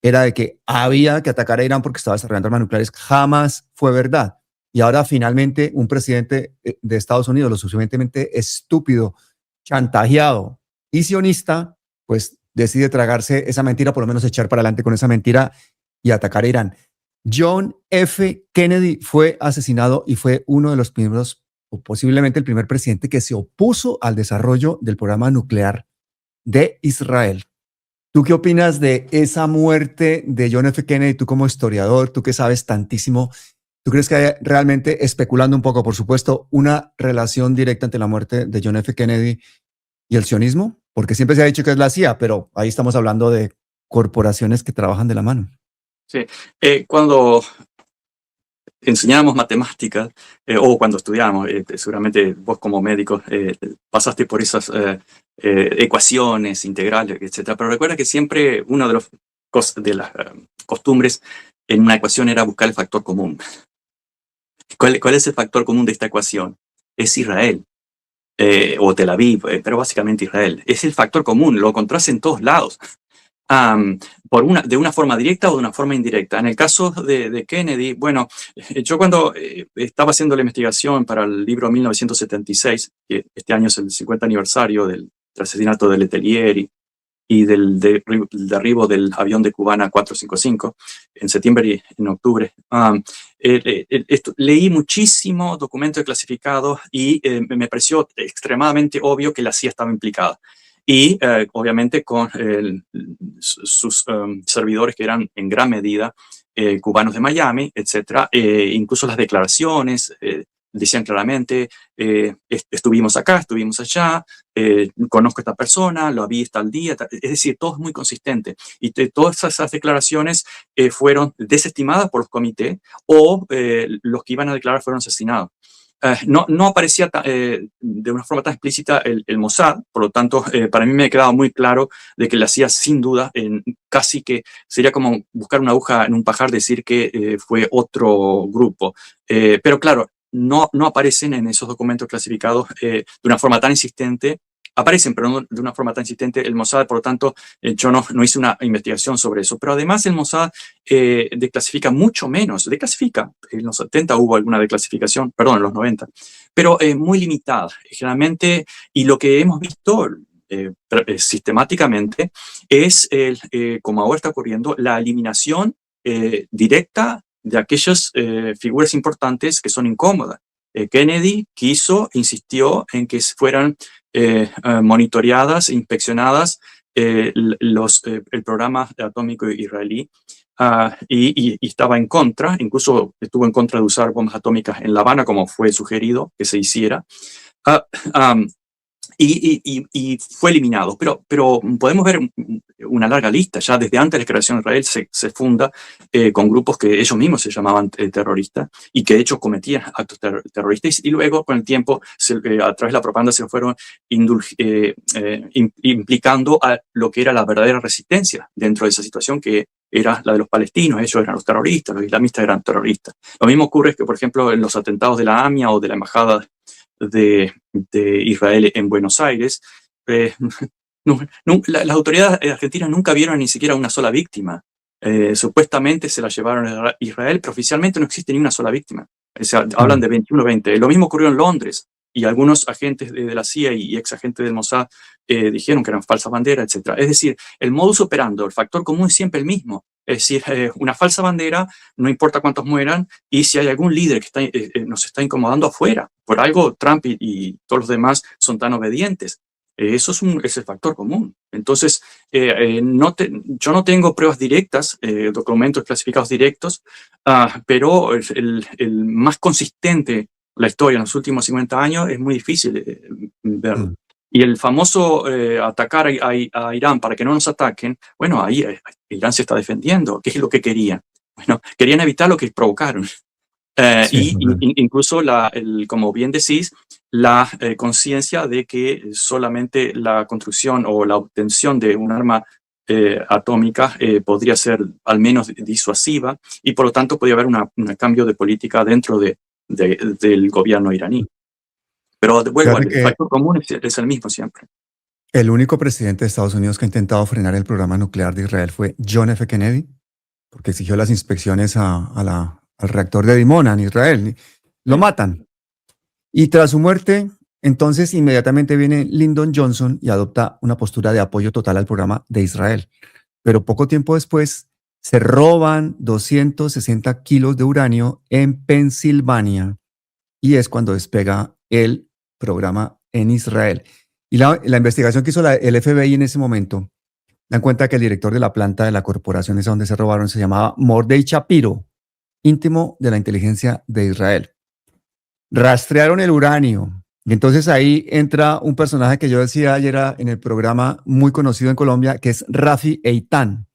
era de que había que atacar a Irán porque estaba desarrollando armas nucleares, jamás fue verdad. Y ahora finalmente un presidente de Estados Unidos, lo suficientemente estúpido, chantajeado y sionista, pues decide tragarse esa mentira, por lo menos echar para adelante con esa mentira y atacar a Irán. John F. Kennedy fue asesinado y fue uno de los primeros, o posiblemente el primer presidente que se opuso al desarrollo del programa nuclear de Israel. ¿Tú qué opinas de esa muerte de John F. Kennedy? Tú como historiador, tú que sabes tantísimo, ¿tú crees que hay realmente, especulando un poco, por supuesto, una relación directa entre la muerte de John F. Kennedy y el sionismo? Porque siempre se ha dicho que es la CIA, pero ahí estamos hablando de corporaciones que trabajan de la mano. Sí, cuando enseñábamos matemáticas o cuando estudiábamos, seguramente vos como médico pasaste por esas ecuaciones integrales, etcétera. Pero recuerda que siempre una de las costumbres en una ecuación era buscar el factor común. ¿Cuál es el factor común de esta ecuación? Es Israel. o Tel Aviv, pero básicamente Israel. Es el factor común, lo encontrás en todos lados. De una forma directa o de una forma indirecta. En el caso de Kennedy, bueno, yo cuando estaba haciendo la investigación para el libro 1976, que este año es el 50 aniversario del asesinato de Letelier y del derribo del avión de Cubana 455 en septiembre y en octubre, leí muchísimo documento clasificado y me pareció extremadamente obvio que la CIA estaba implicada. Y obviamente con sus servidores que eran en gran medida cubanos de Miami, etc. Incluso las declaraciones decían claramente, estuvimos acá, estuvimos allá, conozco a esta persona, lo vi tal día, es decir, todo es muy consistente. Y todas esas declaraciones fueron desestimadas por los comités o los que iban a declarar fueron asesinados. No aparecía de una forma tan explícita el Mossad, por lo tanto, para mí me quedaba muy claro de que la CIA, sin duda, casi que sería como buscar una aguja en un pajar, decir que fue otro grupo. Pero claro, no aparecen en esos documentos clasificados de una forma tan insistente. Aparecen, pero no de una forma tan insistente el Mossad, por lo tanto, yo no hice una investigación sobre eso. Pero además el Mossad declasifica mucho menos. Declasifica, en los 70 hubo alguna declasificación, perdón, en los 90, pero muy limitada. Generalmente, y lo que hemos visto sistemáticamente es, como ahora está ocurriendo, la eliminación directa de aquellas figuras importantes que son incómodas. Kennedy insistió en que fueran monitoreadas, inspeccionadas el programa atómico israelí y estaba en contra, incluso estuvo en contra de usar bombas atómicas en La Habana, como fue sugerido que se hiciera. Y fue eliminado. Pero podemos ver una larga lista. Ya desde antes de la creación de Israel se funda con grupos que ellos mismos se llamaban terroristas y que de hecho cometían actos terroristas y luego con el tiempo a través de la propaganda se fueron implicando a lo que era la verdadera resistencia dentro de esa situación que era la de los palestinos. Ellos eran los terroristas, los islamistas eran terroristas. Lo mismo ocurre que, por ejemplo, en los atentados de la AMIA o de la embajada de Israel en Buenos Aires, las autoridades argentinas nunca vieron ni siquiera una sola víctima. Supuestamente se la llevaron a Israel, pero oficialmente no existe ni una sola víctima. O sea, hablan de 21-20. Lo mismo ocurrió en Londres, y algunos agentes de la CIA y ex agentes del Mossad dijeron que eran falsas banderas, etc. Es decir, el modus operandi, el factor común es siempre el mismo. Es decir, una falsa bandera, no importa cuántos mueran, y si hay algún líder que nos está incomodando afuera, por algo Trump y todos los demás son tan obedientes. Eso es el factor común. Entonces, yo no tengo pruebas directas, documentos clasificados directos, pero el más consistente, la historia en los últimos 50 años, es muy difícil verlo. Y el famoso atacar a Irán para que no nos ataquen, bueno, ahí Irán se está defendiendo. ¿Qué es lo que querían? Bueno, querían evitar lo que provocaron. Sí, incluso, como bien decís, la conciencia de que solamente la construcción o la obtención de un arma atómica podría ser al menos disuasiva y por lo tanto podría haber un cambio de política dentro del gobierno iraní. Pero igual, el factor común es el mismo siempre. El único presidente de Estados Unidos que ha intentado frenar el programa nuclear de Israel fue John F. Kennedy, porque exigió las inspecciones al reactor de Dimona en Israel. Lo matan. Y tras su muerte, entonces inmediatamente viene Lyndon Johnson y adopta una postura de apoyo total al programa de Israel. Pero poco tiempo después se roban 260 kilos de uranio en Pensilvania y es cuando despega el programa en Israel. Y la investigación que hizo el FBI en ese momento dan cuenta que el director de la planta de la corporación esa donde se robaron se llamaba Mordei Shapiro, íntimo de la inteligencia de Israel. Rastrearon el uranio y entonces ahí entra un personaje que yo decía ayer en el programa muy conocido en Colombia, que es Rafi Eitan.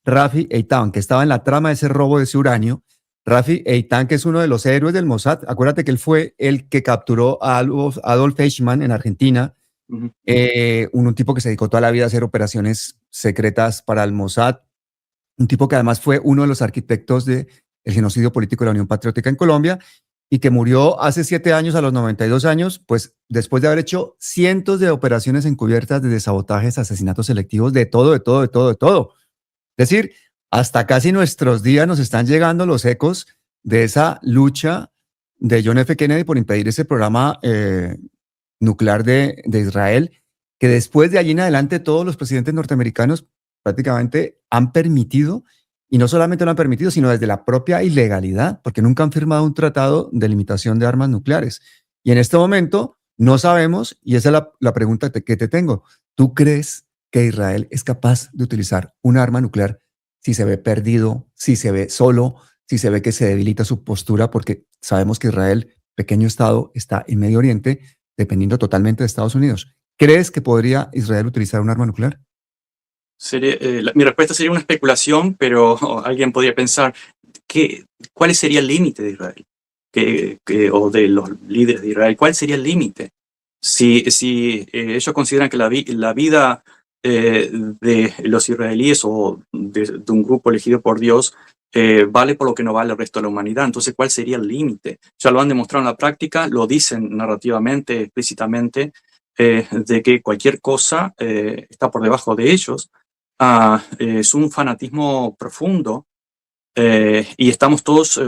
Rafi Eitan, que estaba en la trama de ese robo de ese uranio. Rafi Eitan, que es uno de los héroes del Mossad. Acuérdate que él fue el que capturó a Adolf Eichmann en Argentina, un tipo que se dedicó toda la vida a hacer operaciones secretas para el Mossad, un tipo que además fue uno de los arquitectos del genocidio político de la Unión Patriótica en Colombia, y que murió hace 7 años a los 92 años, pues después de haber hecho cientos de operaciones encubiertas desde sabotajes, asesinatos selectivos, de todo, de todo, de todo, de todo. Es decir, hasta casi nuestros días nos están llegando los ecos de esa lucha de John F. Kennedy por impedir ese programa nuclear de Israel, que después de allí en adelante todos los presidentes norteamericanos prácticamente han permitido, y no solamente lo han permitido, sino desde la propia ilegalidad, porque nunca han firmado un tratado de limitación de armas nucleares. Y en este momento no sabemos, y esa es la pregunta que te tengo, ¿tú crees que Israel es capaz de utilizar un arma nuclear si se ve perdido, si se ve solo, si se ve que se debilita su postura? Porque sabemos que Israel, pequeño estado, está en Medio Oriente, dependiendo totalmente de Estados Unidos. ¿Crees que podría Israel utilizar un arma nuclear? Mi respuesta sería una especulación, pero alguien podría pensar, ¿cuál sería el límite de Israel? O de los líderes de Israel, ¿cuál sería el límite? Si ellos consideran que la vida de los israelíes o de un grupo elegido por Dios vale por lo que no vale el resto de la humanidad, entonces, ¿cuál sería el límite? Ya lo han demostrado en la práctica, lo dicen narrativamente, explícitamente, de que cualquier cosa está por debajo de ellos. Es un fanatismo profundo y estamos todos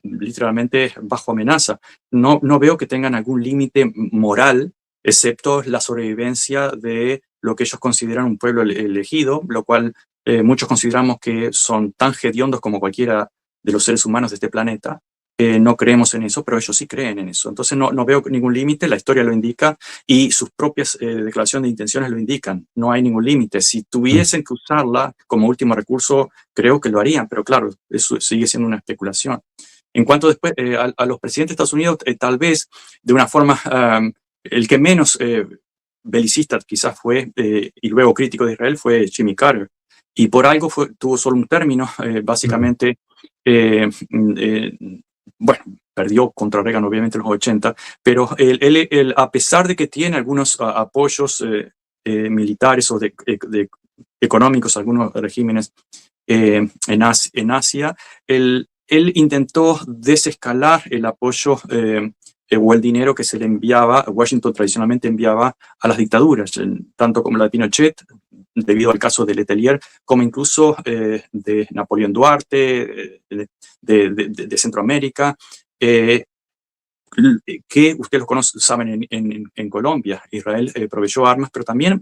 literalmente bajo amenaza. No veo que tengan algún límite moral, excepto la sobrevivencia de lo que ellos consideran un pueblo elegido, lo cual muchos consideramos que son tan hediondos como cualquiera de los seres humanos de este planeta. No creemos en eso, pero ellos sí creen en eso. Entonces no veo ningún límite, la historia lo indica y sus propias declaraciones de intenciones lo indican. No hay ningún límite. Si tuviesen que usarla como último recurso, creo que lo harían, pero claro, eso sigue siendo una especulación. En cuanto después a los presidentes de Estados Unidos, tal vez de una forma, el que menos belicista quizás fue, y luego crítico de Israel, fue Jimmy Carter. Y por algo tuvo solo un término, básicamente, bueno, perdió contra Reagan obviamente en los 80, pero él, a pesar de que tiene algunos apoyos militares o económicos, algunos regímenes en Asia, él intentó desescalar el apoyo o el dinero que se le enviaba, Washington tradicionalmente enviaba a las dictaduras, tanto como la de Pinochet, debido al caso de Letelier, como incluso de Napoleón Duarte, de Centroamérica, que ustedes lo conocen, saben en Colombia. Israel proveyó armas, pero también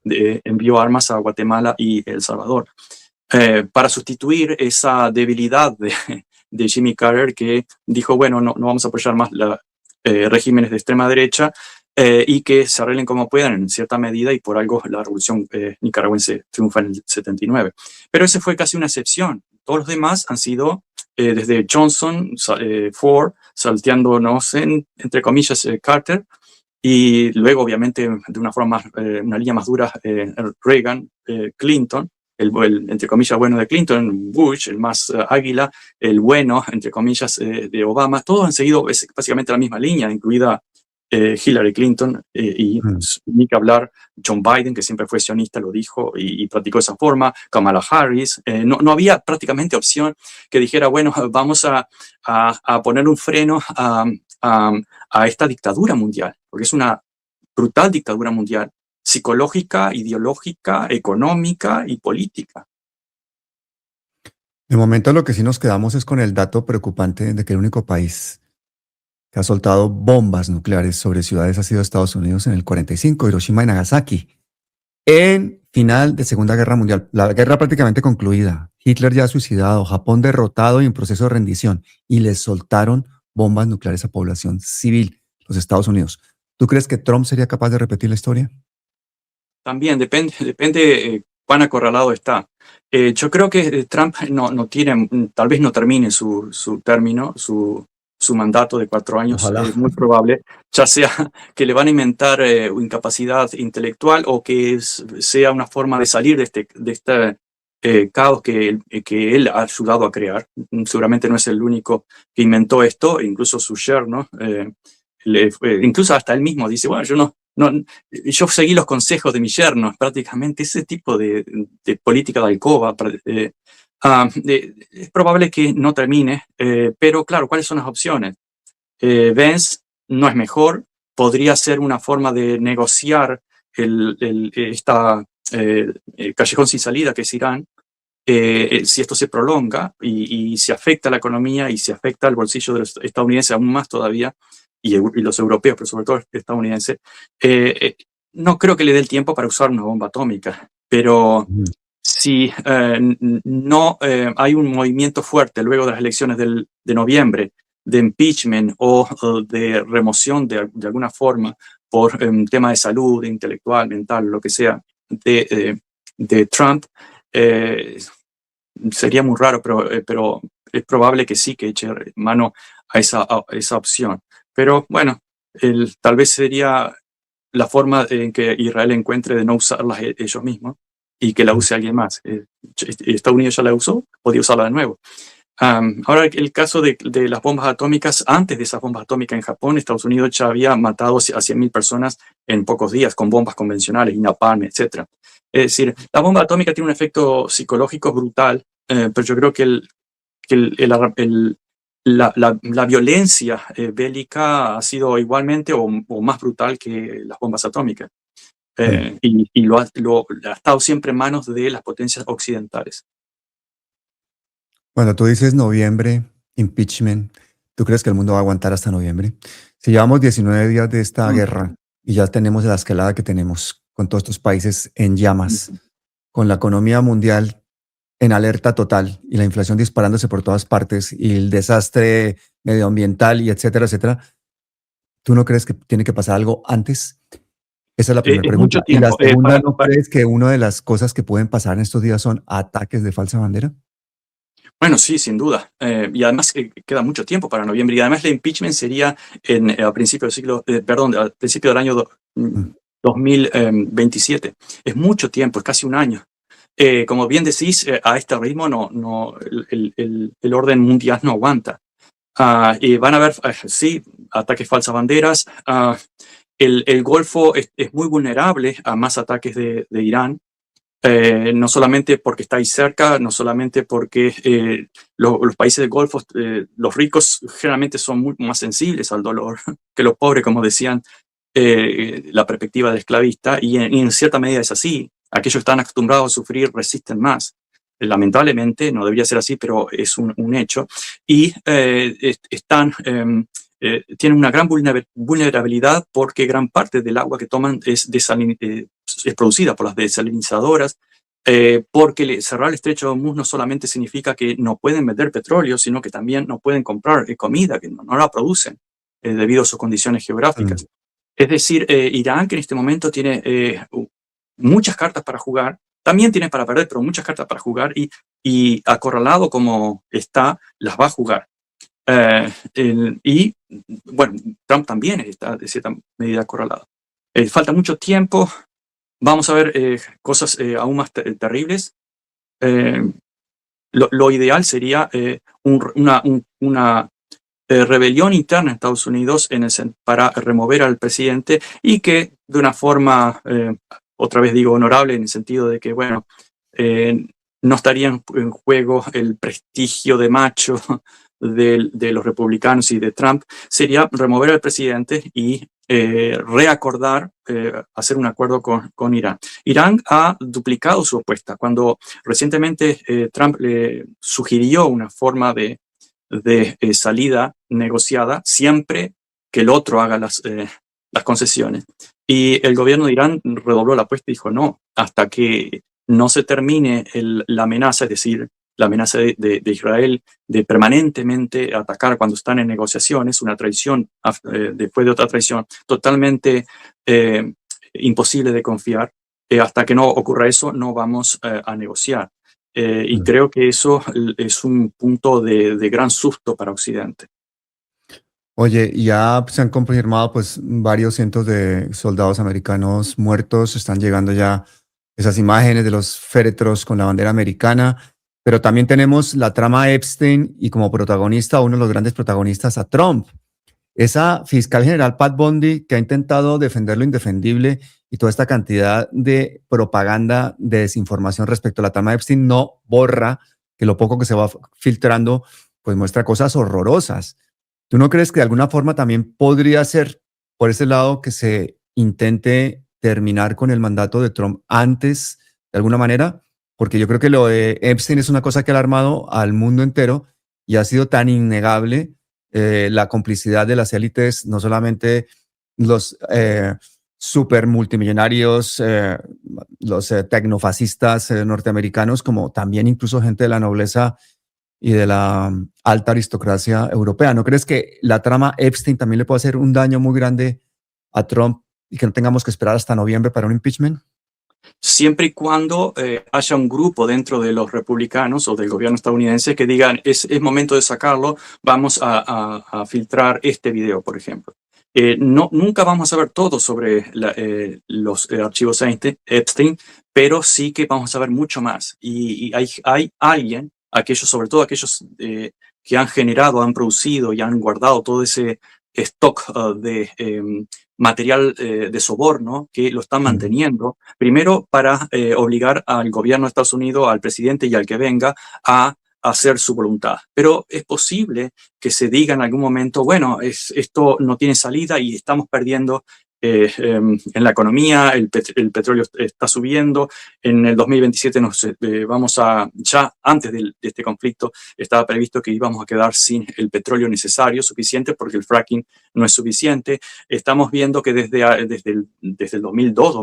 envió armas a Guatemala y El Salvador, para sustituir esa debilidad de Jimmy Carter, que dijo, bueno, no vamos a apoyar más regímenes de extrema derecha, y que se arreglen como puedan en cierta medida, y por algo la revolución nicaragüense triunfa en el 79. Pero ese fue casi una excepción. Todos los demás han sido, desde Johnson, Ford, salteándonos entre comillas, Carter, y luego, obviamente, de una forma una línea más dura, Reagan, Clinton, entre comillas, bueno de Clinton, Bush, el más águila, el bueno, entre comillas, de Obama. Todos han seguido básicamente la misma línea, incluida Hillary Clinton, y ni que hablar John Biden, que siempre fue sionista, lo dijo y practicó de esa forma, Kamala Harris. No había prácticamente opción que dijera, bueno, vamos a poner un freno a esta dictadura mundial, porque es una brutal dictadura mundial, psicológica, ideológica, económica y política. De momento lo que sí nos quedamos es con el dato preocupante de que el único país que ha soltado bombas nucleares sobre ciudades ha sido Estados Unidos en el 45, Hiroshima y Nagasaki, en final de Segunda Guerra Mundial. La guerra prácticamente concluida, Hitler ya suicidado, Japón derrotado y en proceso de rendición, y les soltaron bombas nucleares a población civil, los Estados Unidos. ¿Tú crees que Trump sería capaz de repetir la historia? También depende cuán acorralado está. Yo creo que Trump no tiene, tal vez no termine su término, su mandato de 4 años. Ojalá. Es muy probable, ya sea que le van a inventar incapacidad intelectual, o que sea una forma de salir de este caos que él ha ayudado a crear. Seguramente no es el único que inventó esto, incluso su yerno, incluso hasta él mismo dice, bueno, yo seguí los consejos de mi yerno, prácticamente ese tipo de política de alcoba. Es probable que no termine, pero claro, ¿cuáles son las opciones? Vance no es mejor, podría ser una forma de negociar esta callejón sin salida que es Irán, si esto se prolonga y se afecta a la economía y se afecta al bolsillo de los estadounidenses aún más todavía, y los europeos, pero sobre todo estadounidenses, no creo que le dé el tiempo para usar una bomba atómica, pero Ujú. si no hay un movimiento fuerte luego de las elecciones de noviembre de impeachment o de remoción de alguna forma por tema de salud, intelectual, mental, lo que sea, de Trump, sería muy raro, pero es probable que sí, que eche mano a esa opción. Pero bueno, tal vez sería la forma en que Israel encuentre de no usarlas ellos mismos y que la use alguien más. Estados Unidos ya la usó, podía usarla de nuevo. Ahora, el caso de las bombas atómicas, antes de esas bombas atómicas en Japón, Estados Unidos ya había matado a 100.000 personas en pocos días con bombas convencionales, napalm, etc. Es decir, la bomba atómica tiene un efecto psicológico brutal, pero yo creo que la violencia bélica ha sido igualmente o más brutal que las bombas atómicas. Sí. Y ha estado siempre en manos de las potencias occidentales. Cuando tú dices noviembre, impeachment, ¿tú crees que el mundo va a aguantar hasta noviembre? Si llevamos 19 días de esta guerra y ya tenemos la escalada que tenemos con todos estos países en llamas, con la economía mundial en alerta total y la inflación disparándose por todas partes y el desastre medioambiental y etcétera, etcétera, ¿tú no crees que tiene que pasar algo antes? Esa es la primera Es mucho pregunta. Y la tiempo. segunda, ¿no crees que una de las cosas que pueden pasar en estos días son ataques de falsa bandera? Bueno, sí, sin duda. Y además queda mucho tiempo para noviembre. Y además el impeachment sería a principio del siglo, perdón, al principio del año Mm. 2027. Es mucho tiempo, es casi un año. Como bien decís, a este ritmo el orden mundial no aguanta. Y van a haber, sí, ataques falsas banderas. El Golfo es muy vulnerable a más ataques de Irán. No solamente porque está ahí cerca, no solamente porque los países del Golfo, los ricos generalmente son muy más sensibles al dolor que los pobres, como decían la perspectiva de esclavista, y en cierta medida es así. Aquellos que están acostumbrados a sufrir resisten más. Lamentablemente, no debería ser así, pero es un hecho. Y tienen una gran vulnerabilidad porque gran parte del agua que toman es producida por las desalinizadoras, porque cerrar el estrecho de Hormuz no solamente significa que no pueden vender petróleo, sino que también no pueden comprar comida, que no la producen debido a sus condiciones geográficas. Mm. Es decir, Irán, que en este momento tiene muchas cartas para jugar, también tiene para perder, pero muchas cartas para jugar, y acorralado como está, las va a jugar. Y bueno, Trump también está de cierta medida acorralado. Falta mucho tiempo. Vamos a ver cosas aún más terribles. Lo ideal sería una rebelión interna en Estados Unidos para remover al presidente y que de una forma, otra vez digo, honorable, en el sentido de que, bueno, no estaría en juego el prestigio de macho de los republicanos y de Trump, sería remover al presidente y reacordar, hacer un acuerdo con Irán. Irán ha duplicado su apuesta. Cuando recientemente Trump le sugirió una forma de salida negociada, siempre que el otro haga las concesiones. Y el gobierno de Irán redobló la apuesta y dijo no, hasta que no se termine la amenaza, es decir, la amenaza de Israel de permanentemente atacar cuando están en negociaciones, una traición después de otra traición, totalmente imposible de confiar. Hasta que no ocurra eso, no vamos a negociar. Y Mm. creo que eso es un punto de gran susto para Occidente. Oye, ya se han confirmado pues varios cientos de soldados americanos muertos, están llegando ya esas imágenes de los féretros con la bandera americana, pero también tenemos la trama Epstein y como protagonista, uno de los grandes protagonistas, a Trump. Esa fiscal general Pat Bundy que ha intentado defender lo indefendible y toda esta cantidad de propaganda, de desinformación respecto a la trama Epstein no borra que lo poco que se va filtrando pues muestra cosas horrorosas. ¿Tú no crees que de alguna forma también podría ser por ese lado que se intente terminar con el mandato de Trump antes, de alguna manera? Porque yo creo que lo de Epstein es una cosa que ha alarmado al mundo entero y ha sido tan innegable la complicidad de las élites, no solamente los super multimillonarios, los tecnofascistas norteamericanos, como también incluso gente de la nobleza y de la alta aristocracia europea. ¿No crees que la trama Epstein también le puede hacer un daño muy grande a Trump y que no tengamos que esperar hasta noviembre para un impeachment? Siempre y cuando haya un grupo dentro de los republicanos o del gobierno estadounidense que digan es momento de sacarlo, vamos a filtrar este video, por ejemplo. No, nunca vamos a ver todo sobre los archivos Epstein, pero sí que vamos a ver mucho más. Y hay alguien, aquellos, sobre todo aquellos que han generado, han producido y han guardado todo ese stock de material de soborno que lo están Mm. manteniendo, primero para obligar al gobierno de Estados Unidos, al presidente y al que venga a hacer su voluntad. Pero es posible que se diga en algún momento, bueno, esto no tiene salida y estamos perdiendo en la economía, el petróleo está subiendo, en el 2027 vamos a, ya antes de este conflicto, estaba previsto que íbamos a quedar sin el petróleo necesario, suficiente, porque el fracking no es suficiente. Estamos viendo que desde el 2002,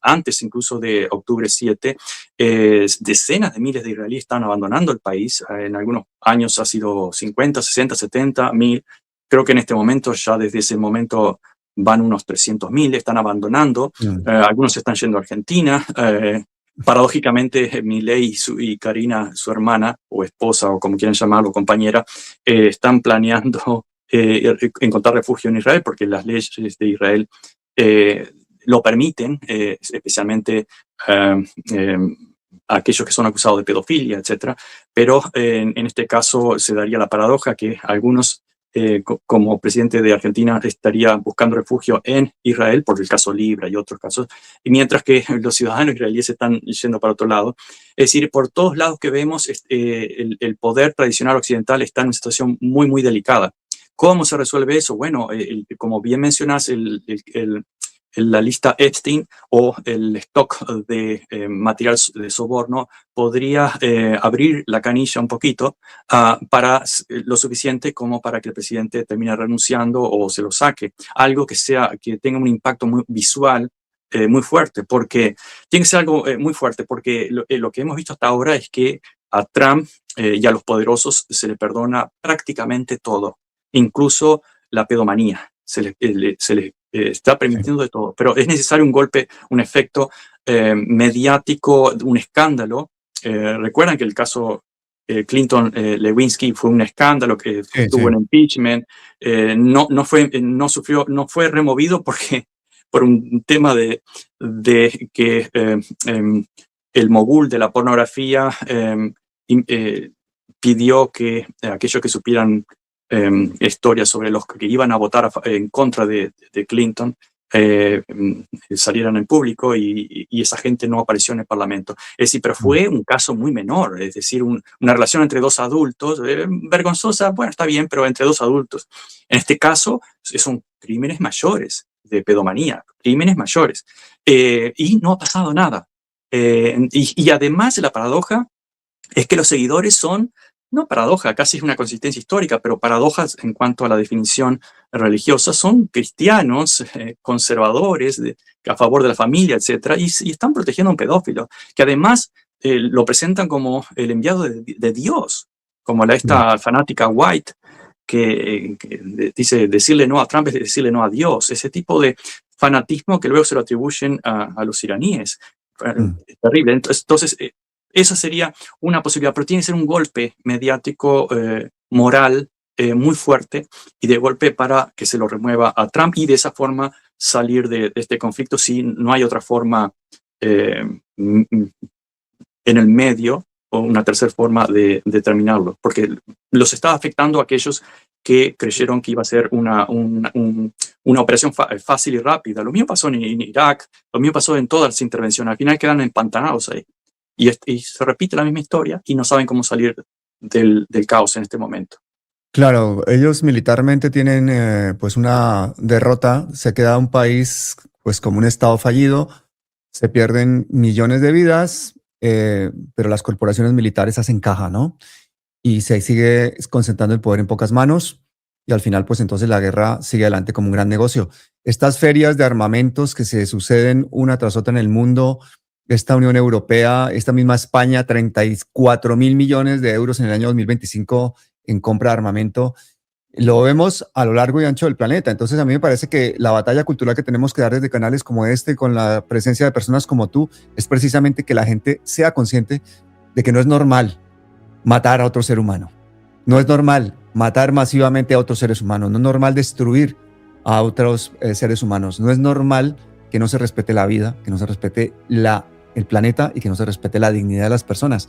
antes incluso de octubre 7, decenas de miles de israelíes están abandonando el país. En algunos años ha sido 50, 60, 70 mil. Creo que en este momento, ya desde ese momento, van unos 300.000, están abandonando. Mm. Algunos se están yendo a Argentina. Paradójicamente, Milei y Karina, su hermana o esposa o como quieran llamarlo, compañera, están planeando encontrar refugio en Israel porque las leyes de Israel lo permiten, especialmente aquellos que son acusados de pedofilia, etcétera. Pero en este caso se daría la paradoja que algunos, como presidente de Argentina, estaría buscando refugio en Israel por el caso Libra y otros casos, y mientras que los ciudadanos israelíes están yendo para otro lado. Es decir, por todos lados que vemos, el poder tradicional occidental está en una situación muy, muy delicada. ¿Cómo se resuelve eso? Bueno, como bien mencionas, la lista Epstein o el stock de material de soborno podría abrir la canilla un poquito para lo suficiente como para que el presidente termine renunciando o se lo saque. Algo que tenga un impacto muy visual muy fuerte, porque tiene que ser algo muy fuerte, porque lo que hemos visto hasta ahora es que a Trump y a los poderosos se le perdona prácticamente todo, incluso la pedomanía. Se les está Sí. permitiendo de todo, pero es necesario un golpe, un efecto mediático, un escándalo. Recuerdan que el caso Clinton-Lewinsky fue un escándalo que Sí, tuvo sí. un impeachment, no fue removido porque por un tema de que el mogul de la pornografía pidió que aquellos que supieran historias sobre los que iban a votar en contra de Clinton salieran en público y esa gente no apareció en el Parlamento. Es decir, pero Mm. fue un caso muy menor, es decir, una relación entre dos adultos, vergonzosa, bueno, está bien, pero entre dos adultos. En este caso, son crímenes mayores de pedomanía, crímenes mayores. Y no ha pasado nada. Y además, la paradoja es que los seguidores son, no paradoja, casi es una consistencia histórica, pero paradojas en cuanto a la definición religiosa, son cristianos, conservadores, a favor de la familia, etc. Y están protegiendo a un pedófilo, que además lo presentan como el enviado de Dios, como Ya. esta fanática White, que dice decirle no a Trump es decirle no a Dios, ese tipo de fanatismo que luego se lo atribuyen a los iraníes. Mm. Es terrible. Entonces, esa sería una posibilidad, pero tiene que ser un golpe mediático, moral, muy fuerte, y de golpe para que se lo remueva a Trump y de esa forma salir de este conflicto si no hay otra forma eh, en el medio o una tercera forma de terminarlo, porque los está afectando a aquellos que creyeron que iba a ser una operación fácil y rápida. Lo mismo pasó en Irak, lo mismo pasó en todas las intervenciones, al final quedan empantanados ahí. Y se repite la misma historia y no saben cómo salir del caos en este momento. Claro, ellos militarmente tienen pues una derrota, se queda un país pues como un estado fallido, se pierden millones de vidas, pero las corporaciones militares hacen caja, ¿no? Y se sigue concentrando el poder en pocas manos y al final pues entonces la guerra sigue adelante como un gran negocio. Estas ferias de armamentos que se suceden una tras otra en el mundo, esta Unión Europea, esta misma España, 34.000 millones de euros en el año 2025 en compra de armamento, lo vemos a lo largo y ancho del planeta. Entonces a mí me parece que la batalla cultural que tenemos que dar desde canales como este, con la presencia de personas como tú, es precisamente que la gente sea consciente de que no es normal matar a otro ser humano. No es normal matar masivamente a otros seres humanos. No es normal destruir a otros seres humanos. No es normal que no se respete la vida, que no se respete el planeta y que no se respete la dignidad de las personas.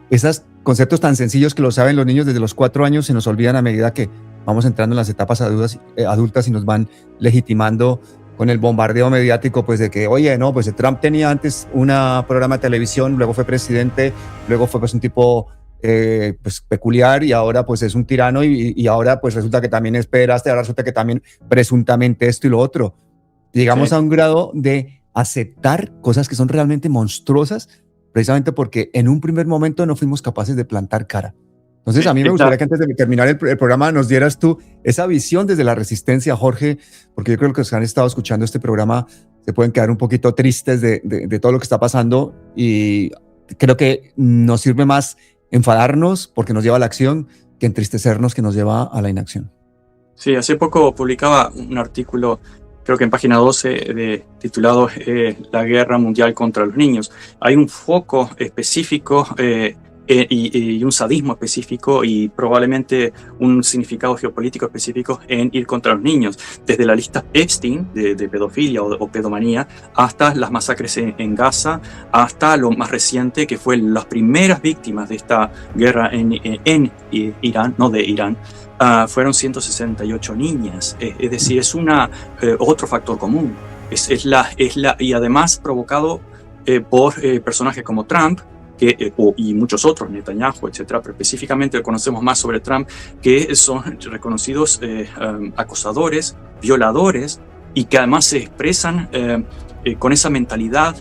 Esos conceptos tan sencillos que lo saben los niños desde los 4 años se nos olvidan a medida que vamos entrando en las etapas adultas y nos van legitimando con el bombardeo mediático, pues de que, oye, no, pues Trump tenía antes un programa de televisión, luego fue presidente, luego fue pues un tipo pues peculiar y ahora pues es un tirano y ahora pues resulta que también es pederasta y ahora resulta que también presuntamente esto y lo otro. Llegamos Sí. a un grado de aceptar cosas que son realmente monstruosas precisamente porque en un primer momento no fuimos capaces de plantar cara. Entonces a mí me gustaría que antes de terminar el programa nos dieras tú esa visión desde la resistencia, Jorge, porque yo creo que los que han estado escuchando este programa se pueden quedar un poquito tristes de todo lo que está pasando y creo que nos sirve más enfadarnos porque nos lleva a la acción que entristecernos que nos lleva a la inacción. Sí, hace poco publicaba un artículo, creo que en página 12, titulado La guerra mundial contra los niños. Hay un foco específico y un sadismo específico y probablemente un significado geopolítico específico en ir contra los niños, desde la lista Epstein de pedofilia o pedomanía hasta las masacres en Gaza, hasta lo más reciente que fue las primeras víctimas de esta guerra en Irán, no de Irán, fueron 168 niñas, es decir, es otro factor común, y además provocado por personajes como Trump, y muchos otros, Netanyahu, etcétera, pero específicamente conocemos más sobre Trump, que son reconocidos acosadores, violadores, y que además se expresan con esa mentalidad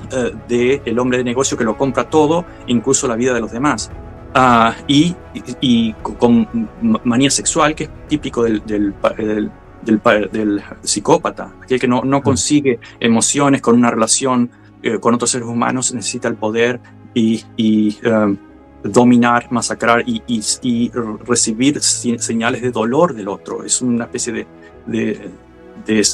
del hombre de negocio que lo compra todo, incluso la vida de los demás. Y con manía sexual, que es típico del psicópata, aquel que no consigue emociones con una relación con otros seres humanos, necesita el poder y dominar, masacrar y recibir señales de dolor del otro. Es una especie de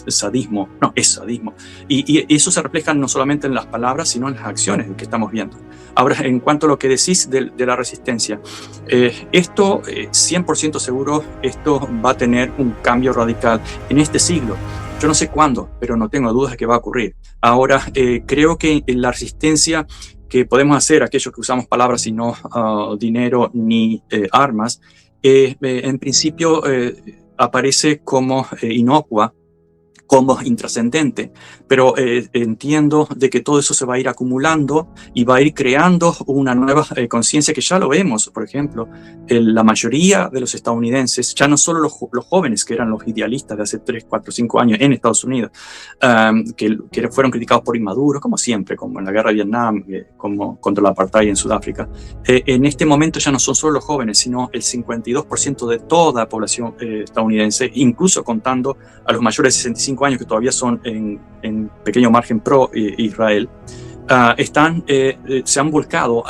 sadismo, no, es sadismo. Y eso se refleja no solamente en las palabras, sino en las acciones que estamos viendo. Ahora, en cuanto a lo que decís de la resistencia, esto, 100% seguro, esto va a tener un cambio radical en este siglo. Yo no sé cuándo, pero no tengo dudas de que va a ocurrir. Ahora, creo que la resistencia que podemos hacer, aquellos que usamos palabras y no dinero ni armas, en principio aparece como inocua, como intrascendente, pero entiendo de que todo eso se va a ir acumulando y va a ir creando una nueva conciencia que ya lo vemos. Por ejemplo, la mayoría de los estadounidenses, ya no solo los jóvenes que eran los idealistas de hace 3, 4, 5 años en Estados Unidos, que fueron criticados por inmaduros, como siempre, como en la guerra de Vietnam, como contra el apartheid en Sudáfrica. En este momento ya no son solo los jóvenes, sino el 52% de toda la población estadounidense, incluso contando a los mayores de 65 años que todavía son en pequeño margen pro Israel, se han volcado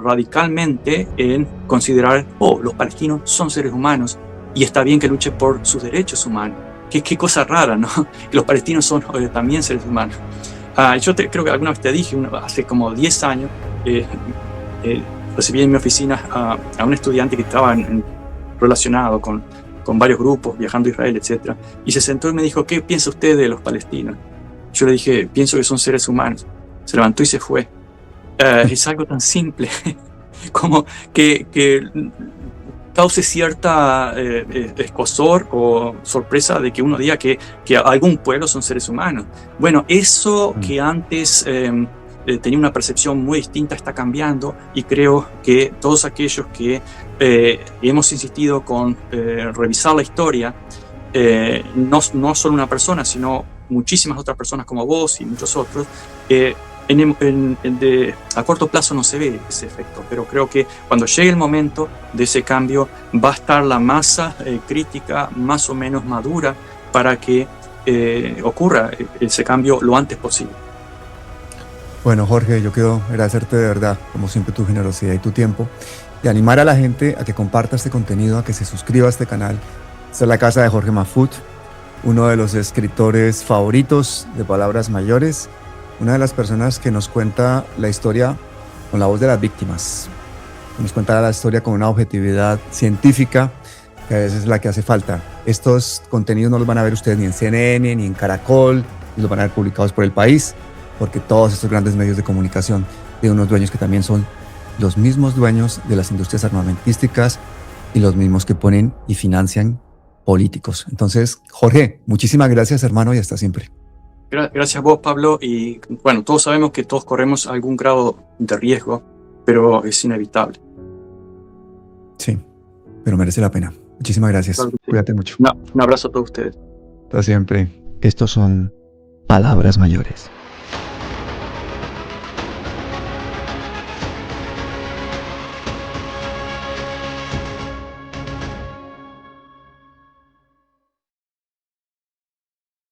radicalmente en considerar, los palestinos son seres humanos y está bien que luchen por sus derechos humanos. Qué cosa rara, ¿no? Que los palestinos son también seres humanos. Yo creo que alguna vez te dije, hace como 10 años, recibí en mi oficina a un estudiante que estaba relacionado con varios grupos, viajando a Israel, etc. Y se sentó y me dijo, ¿qué piensa usted de los palestinos? Yo le dije, pienso que son seres humanos. Se levantó y se fue. Es algo tan simple como que cause cierta escozor o sorpresa de que uno diga que algún pueblo son seres humanos. Bueno, eso que antes tenía una percepción muy distinta, está cambiando, y creo que todos aquellos que hemos insistido con revisar la historia, no solo una persona, sino muchísimas otras personas como vos y muchos otros, a corto plazo no se ve ese efecto, pero creo que cuando llegue el momento de ese cambio va a estar la masa crítica más o menos madura para que ocurra ese cambio lo antes posible. Bueno, Jorge, yo quiero agradecerte de verdad, como siempre, tu generosidad y tu tiempo, y animar a la gente a que comparta este contenido, a que se suscriba a este canal. Esta es la casa de Jorge Mahfoud, uno de los escritores favoritos de Palabras Mayores, una de las personas que nos cuenta la historia con la voz de las víctimas, nos cuenta la historia con una objetividad científica, que a veces es la que hace falta. Estos contenidos no los van a ver ustedes ni en CNN, ni en Caracol, ni los van a ver publicados por El País, porque todos estos grandes medios de comunicación tienen unos dueños que también son los mismos dueños de las industrias armamentísticas y los mismos que ponen y financian políticos. Entonces, Jorge, muchísimas gracias, hermano, y hasta siempre. Gracias a vos, Pablo, y bueno, todos sabemos que todos corremos algún grado de riesgo, pero es inevitable. Sí, pero merece la pena. Muchísimas gracias. Claro que sí. Cuídate mucho. Un abrazo a todos ustedes. Hasta siempre. Estos son Palabras Mayores.